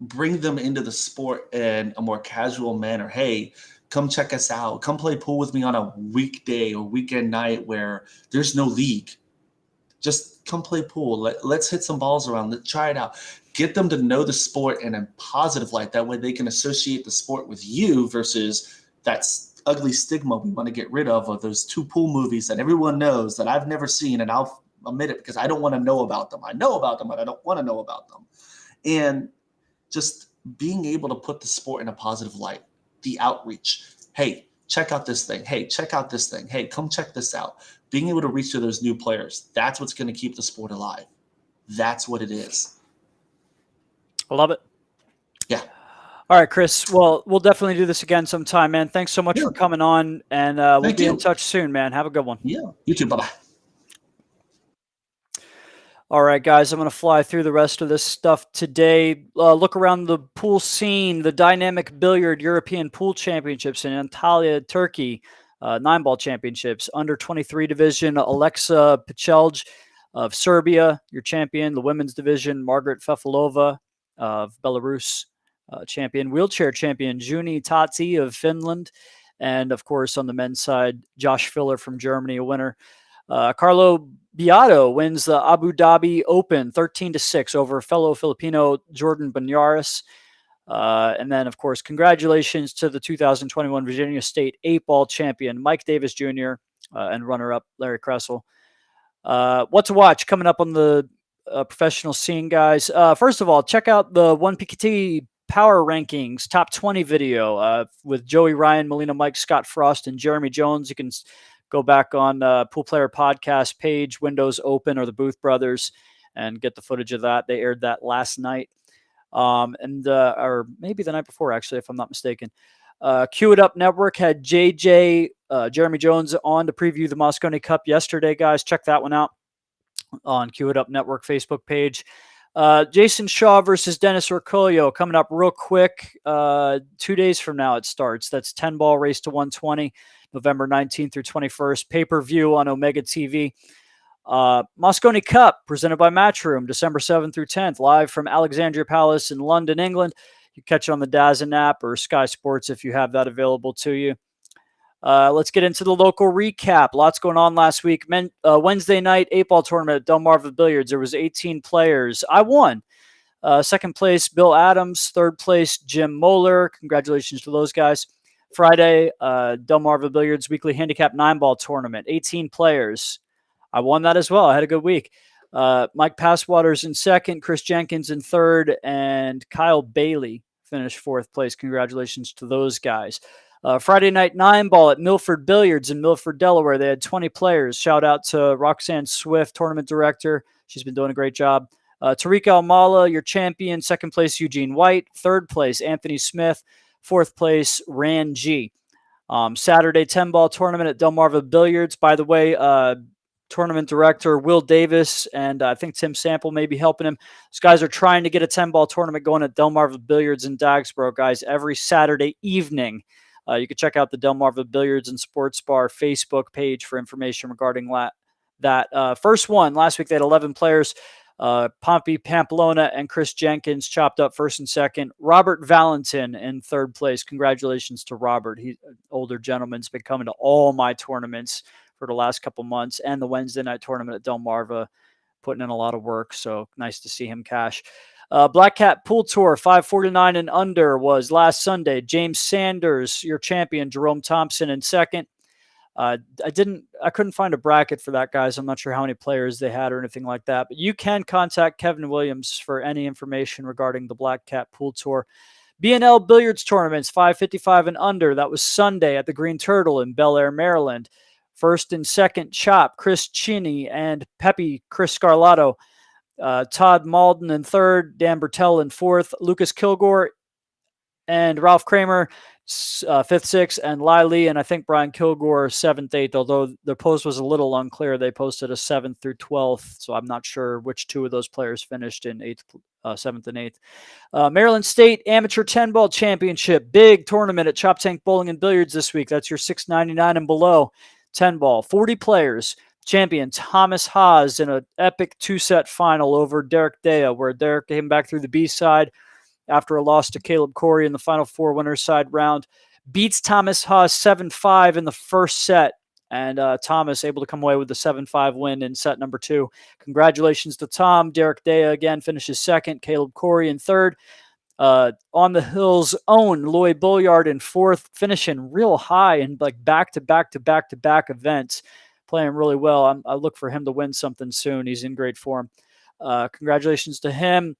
Speaker 2: bring them into the sport in a more casual manner. Hey, come check us out. Come play pool with me on a weekday or weekend night where there's no league. Just come play pool. Let's hit some balls around. Let's try it out. Get them to know the sport in a positive light. That way they can associate the sport with you versus that ugly stigma we want to get rid of those two pool movies that everyone knows that I've never seen, and I'll admit it because I don't want to know about them. I know about them, but I don't want to know about them. And just being able to put the sport in a positive light, the outreach. Hey, check out this thing. Hey, check out this thing. Hey, come check this out. Being able to reach to those new players, that's what's going to keep the sport alive. That's what it is.
Speaker 1: I love it.
Speaker 2: Yeah.
Speaker 1: All right, Chris. Well, we'll definitely do this again sometime, man. Thanks so much for coming on, and we'll be in touch soon, man. Have a good one.
Speaker 2: Yeah, you too. Bye-bye.
Speaker 1: All right, guys, I'm going to fly through the rest of this stuff today. Look around the pool scene, the Dynamic Billiard European Pool Championships in Antalya, Turkey, 9-ball championships, under 23 division, Alexa Pichelj of Serbia, your champion, the women's division, Margaret Fefilova of Belarus, champion, wheelchair champion, Juni Tati of Finland, and of course on the men's side, Josh Filler from Germany, a winner. Carlo Beato wins the Abu Dhabi Open 13-6 over fellow Filipino Jordan Banyaris. And then, of course, congratulations to the 2021 Virginia State 8-ball champion, Mike Davis Jr., and runner-up Larry Kressel. What to watch coming up on the professional scene, guys? First of all, check out the 1PKT Power Rankings Top 20 video with Joey Ryan, Melina Mike, Scott Frost, and Jeremy Jones. You can go back on Pool Player Podcast page, Windows Open, or the Booth Brothers, and get the footage of that. They aired that last night. Or maybe the night before, actually, if I'm not mistaken. Cue It Up Network had JJ, Jeremy Jones on to preview the Moscone Cup yesterday, guys. Check that one out on Cue It Up Network Facebook page. Jason Shaw versus Dennis Orcollo coming up real quick. 2 days from now it starts. That's 10-ball race to 120, November 19th through 21st. Pay-per-view on Omega TV. Moscone Cup presented by Matchroom, December 7th through 10th, live from Alexandria Palace in London, England. You catch it on the DAZN app or Sky Sports if you have that available to you. Let's get into the local recap. Lots going on last week. Wednesday night 8-ball tournament at Delmarva Billiards. There was 18 players. I won. Second place, Bill Adams. Third place, Jim Moeller. Congratulations to those guys. Friday, Delmarva Billiards weekly handicap 9-ball tournament. 18 players. I won that as well. I had a good week. Mike Passwater's in second, Chris Jenkins in third, and Kyle Bailey finished fourth place. Congratulations to those guys. Friday night 9-ball at Milford Billiards in Milford, Delaware. They had 20 players. Shout out to Roxanne Swift, tournament director. She's been doing a great job. Tariq Almala, your champion. Second place, Eugene White. Third place, Anthony Smith. Fourth place, Ran G. Saturday 10-ball tournament at Delmarva Billiards. By the way, tournament director Will Davis and I think Tim Sample may be helping him. These guys are trying to get a 10-ball tournament going at Delmarva Billiards in Dagsboro, guys, every Saturday evening. You can check out the Delmarva Billiards and Sports Bar Facebook page for information regarding that. First one, last week they had 11 players. Pompey Pamplona and Chris Jenkins chopped up first and second. Robert Valentin in third place. Congratulations to Robert. He's an older gentleman. He's been coming to all my tournaments for the last couple months and the Wednesday night tournament at Delmarva, putting in a lot of work. So nice to see him cash. Black Cat Pool Tour 549 and under was last Sunday. James Sanders, your champion, Jerome Thompson in second. I couldn't find a bracket for that, guys. I'm not sure how many players they had or anything like that, but you can contact Kevin Williams for any information regarding the Black Cat Pool Tour. B&L Billiards Tournaments, 555 and under. That was Sunday at the Green Turtle in Bel Air, Maryland. First and second chop, Chris Cheney and Pepe Chris Scarlato. Todd Malden in third, Dan Bertel in fourth, Lucas Kilgore and Ralph Kramer, fifth, sixth, and Lai Lee, and I think Brian Kilgore, seventh, eighth, although the post was a little unclear. They posted a 7th through 12th, so I'm not sure which two of those players finished in 7th and 8th. Maryland State Amateur 10-Ball Championship, big tournament at Chop Tank Bowling and Billiards this week. That's your $6.99 and below 10-ball, 40 players. Champion Thomas Haas in an epic 2-set final over Derek Dea, where Derek came back through the B side after a loss to Caleb Corey in the Final Four winner's side round. Beats Thomas Haas 7-5 in the first set, and Thomas able to come away with the 7-5 win in set number 2. Congratulations to Tom. Derek Dea again finishes second, Caleb Corey in third. On the Hill's own Lloyd Bulliard in fourth, finishing real high in like back-to-back events. Playing really well. I look for him to win something soon. He's in great form. Congratulations to him.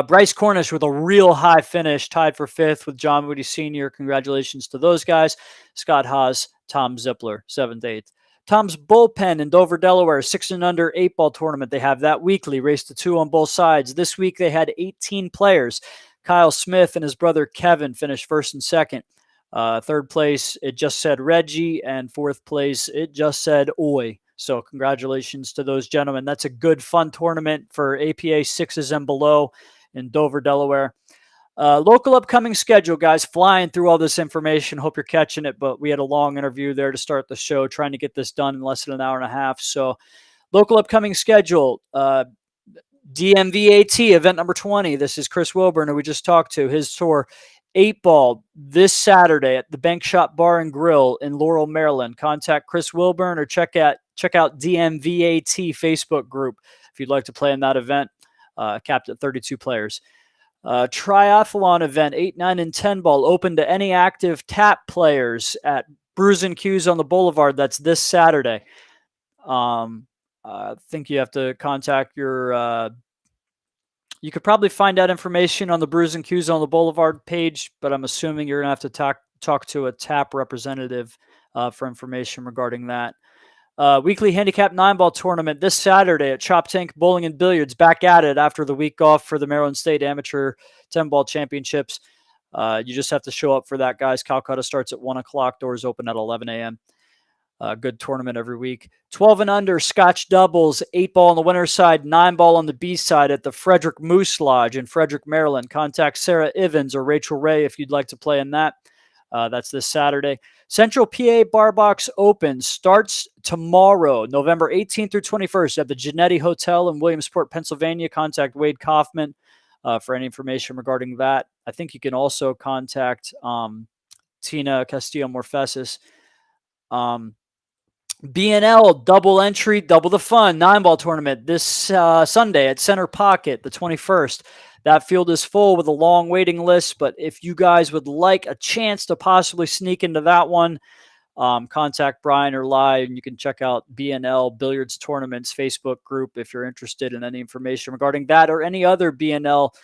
Speaker 1: Bryce Cornish with a real high finish, tied for fifth with John Moody Sr. Congratulations to those guys. Scott Haas, Tom Zippler, 7th, 8th. Tom's Bullpen in Dover, Delaware, 6 and under 8-ball tournament. They have that weekly, race to 2 on both sides. This week they had 18 players. Kyle Smith and his brother Kevin finished first and second. Third place, it just said Reggie, and fourth place, it just said Oi. So congratulations to those gentlemen. That's a good, fun tournament for APA 6s and below in Dover, Delaware. Local upcoming schedule, guys, flying through all this information. Hope you're catching it, but we had a long interview there to start the show, trying to get this done in less than an hour and a half. So local upcoming schedule, DMVAT, event number 20. This is Chris Wilburn, who we just talked to, his tour. 8-ball this Saturday at the Bank Shop Bar and Grill in Laurel, Maryland. Contact Chris Wilburn or check out DMVAT Facebook group if you'd like to play in that event. Capped at 32 players. Triathlon event, 8, 9, and 10-ball, open to any active tap players at Brews and Q's on the Boulevard. That's this Saturday. I think you have to contact your... you could probably find out information on the Brews and Q's on the Boulevard page, but I'm assuming you're going to have to talk to a TAP representative for information regarding that. Weekly handicap 9-ball tournament this Saturday at Chop Tank Bowling and Billiards. Back at it after the week off for the Maryland State Amateur 10-ball championships. You just have to show up for that, guys. Calcutta starts at 1 o'clock. Doors open at 11 a.m. Good tournament every week. 12 and under Scotch doubles, 8-ball on the winner's side, 9-ball on the B side at the Frederick Moose Lodge in Frederick, Maryland. Contact Sarah Ivins or Rachel Ray if you'd like to play in that. That's this Saturday. Central PA Bar Box Open starts tomorrow, November 18th through 21st at the Genetti Hotel in Williamsport, Pennsylvania. Contact Wade Kaufman for any information regarding that. I think you can also contact Tina Castillo-Morfesis. B&L double entry, double the fun, 9-ball tournament this Sunday at Center Pocket, the 21st. That field is full with a long waiting list, but if you guys would like a chance to possibly sneak into that one, contact Brian or Lai, and you can check out B&L Billiards Tournaments Facebook group if you're interested in any information regarding that or any other B&L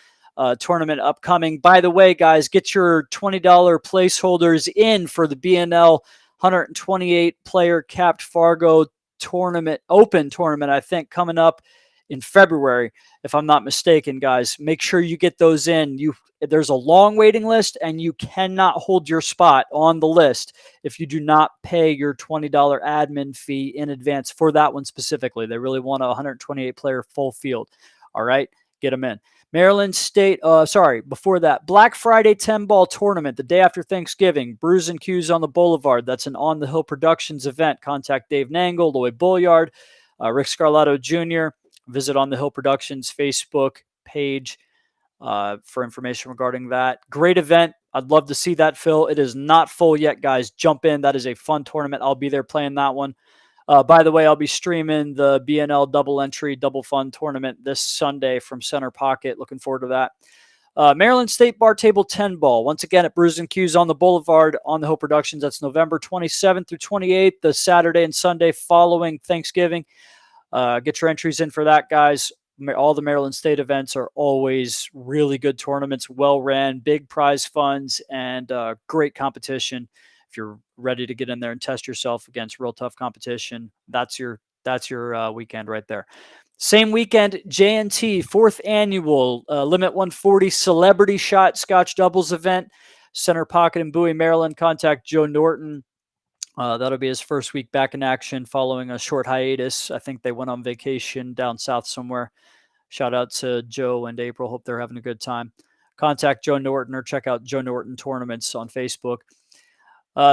Speaker 1: tournament upcoming. By the way, guys, get your $20 placeholders in for the B&L 128-player capped Fargo tournament, open tournament, I think, coming up in February, if I'm not mistaken, guys. Make sure you get those in. There's a long waiting list, and you cannot hold your spot on the list if you do not pay your $20 admin fee in advance for that one specifically. They really want a 128-player full field. All right, get them in. Maryland State, before that, Black Friday 10-ball tournament the day after Thanksgiving, Brews and Q's on the Boulevard. That's an On the Hill Productions event. Contact Dave Nangle, Lloyd Bulliard, Rick Scarlato Jr., visit On the Hill Productions Facebook page for information regarding that. Great event. I'd love to see that fill. It is not full yet, guys. Jump in. That is a fun tournament. I'll be there playing that one. By the way, I'll be streaming the B&L double entry, double fun tournament this Sunday from Center Pocket. Looking forward to that. Maryland State Bar Table 10 Ball, once again at Brews and Q's on the Boulevard on the Hope Productions. That's November 27th through 28th, the Saturday and Sunday following Thanksgiving. Get your entries in for that, guys. All the Maryland State events are always really good tournaments, well ran, big prize funds, and great competition. If you're ready to get in there and test yourself against real tough competition, that's your weekend right there. Same weekend, J&T, 4th annual Limit 140 Celebrity Shot Scotch Doubles event, Center Pocket in Bowie, Maryland. Contact Joe Norton. That'll be his first week back in action following a short hiatus. I think they went on vacation down south somewhere. Shout out to Joe and April. Hope they're having a good time. Contact Joe Norton or check out Joe Norton Tournaments on Facebook.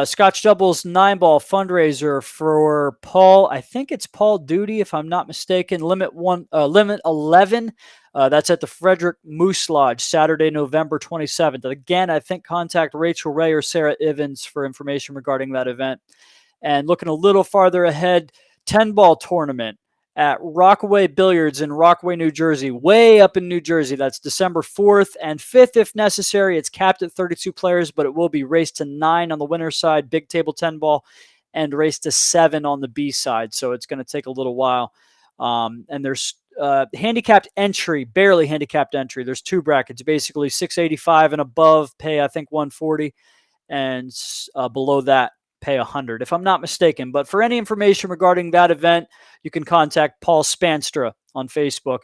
Speaker 1: Scotch Doubles 9-ball fundraiser for Paul. I think it's Paul Duty, if I'm not mistaken. Limit 11. That's at the Frederick Moose Lodge, Saturday, November 27th. Again, I think contact Rachel Ray or Sarah Ivins for information regarding that event. And looking a little farther ahead, 10-ball tournament at Rockaway Billiards in Rockaway, New Jersey, way up in New Jersey. That's December 4th and 5th if necessary. It's capped at 32 players, but it will be race to 9 on the winner's side, big table 10 ball, and race to 7 on the B side. So it's going to take a little while. And there's handicapped entry, barely handicapped entry. There's 2 brackets, basically 685 and above pay, I think, 140, and below that pay 100, if I'm not mistaken. But for any information regarding that event, you can contact Paul Spanstra on Facebook.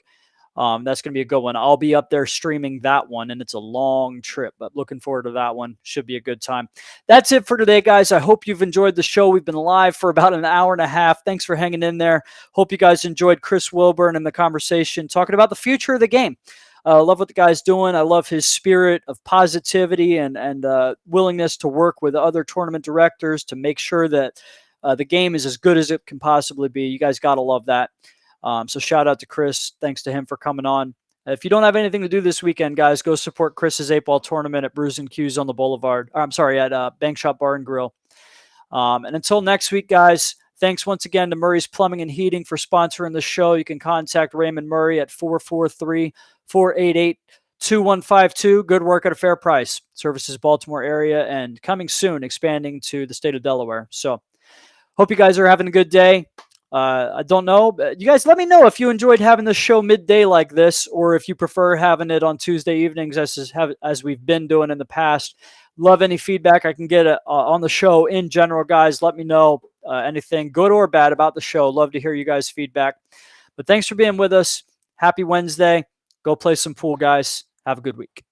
Speaker 1: That's going to be a good one. I'll be up there streaming that one, and it's a long trip, but looking forward to that one. Should be a good time. That's it for today, guys. I hope you've enjoyed the show. We've been live for about an hour and a half. Thanks for hanging in there. Hope you guys enjoyed Chris Wilburn and the conversation talking about the future of the game. Love what the guy's doing. I love his spirit of positivity and willingness to work with other tournament directors to make sure that the game is as good as it can possibly be. You guys got to love that. So shout out to Chris. Thanks to him for coming on. If you don't have anything to do this weekend, guys, go support Chris's 8-ball tournament at Brews and Q's on the Boulevard. At Bank Shop Bar and Grill. And until next week, guys, thanks once again to Murray's Plumbing and Heating for sponsoring the show. You can contact Raymond Murray at 443-488-2152. Good work at a fair price. Services Baltimore area and coming soon, expanding to the state of Delaware. So hope you guys are having a good day. I don't know. You guys let me know if you enjoyed having the show midday like this, or if you prefer having it on Tuesday evenings as we've been doing in the past. Love any feedback I can get on the show in general, guys. Let me know anything good or bad about the show. Love to hear you guys' feedback. But thanks for being with us. Happy Wednesday. Go play some pool, guys. Have a good week.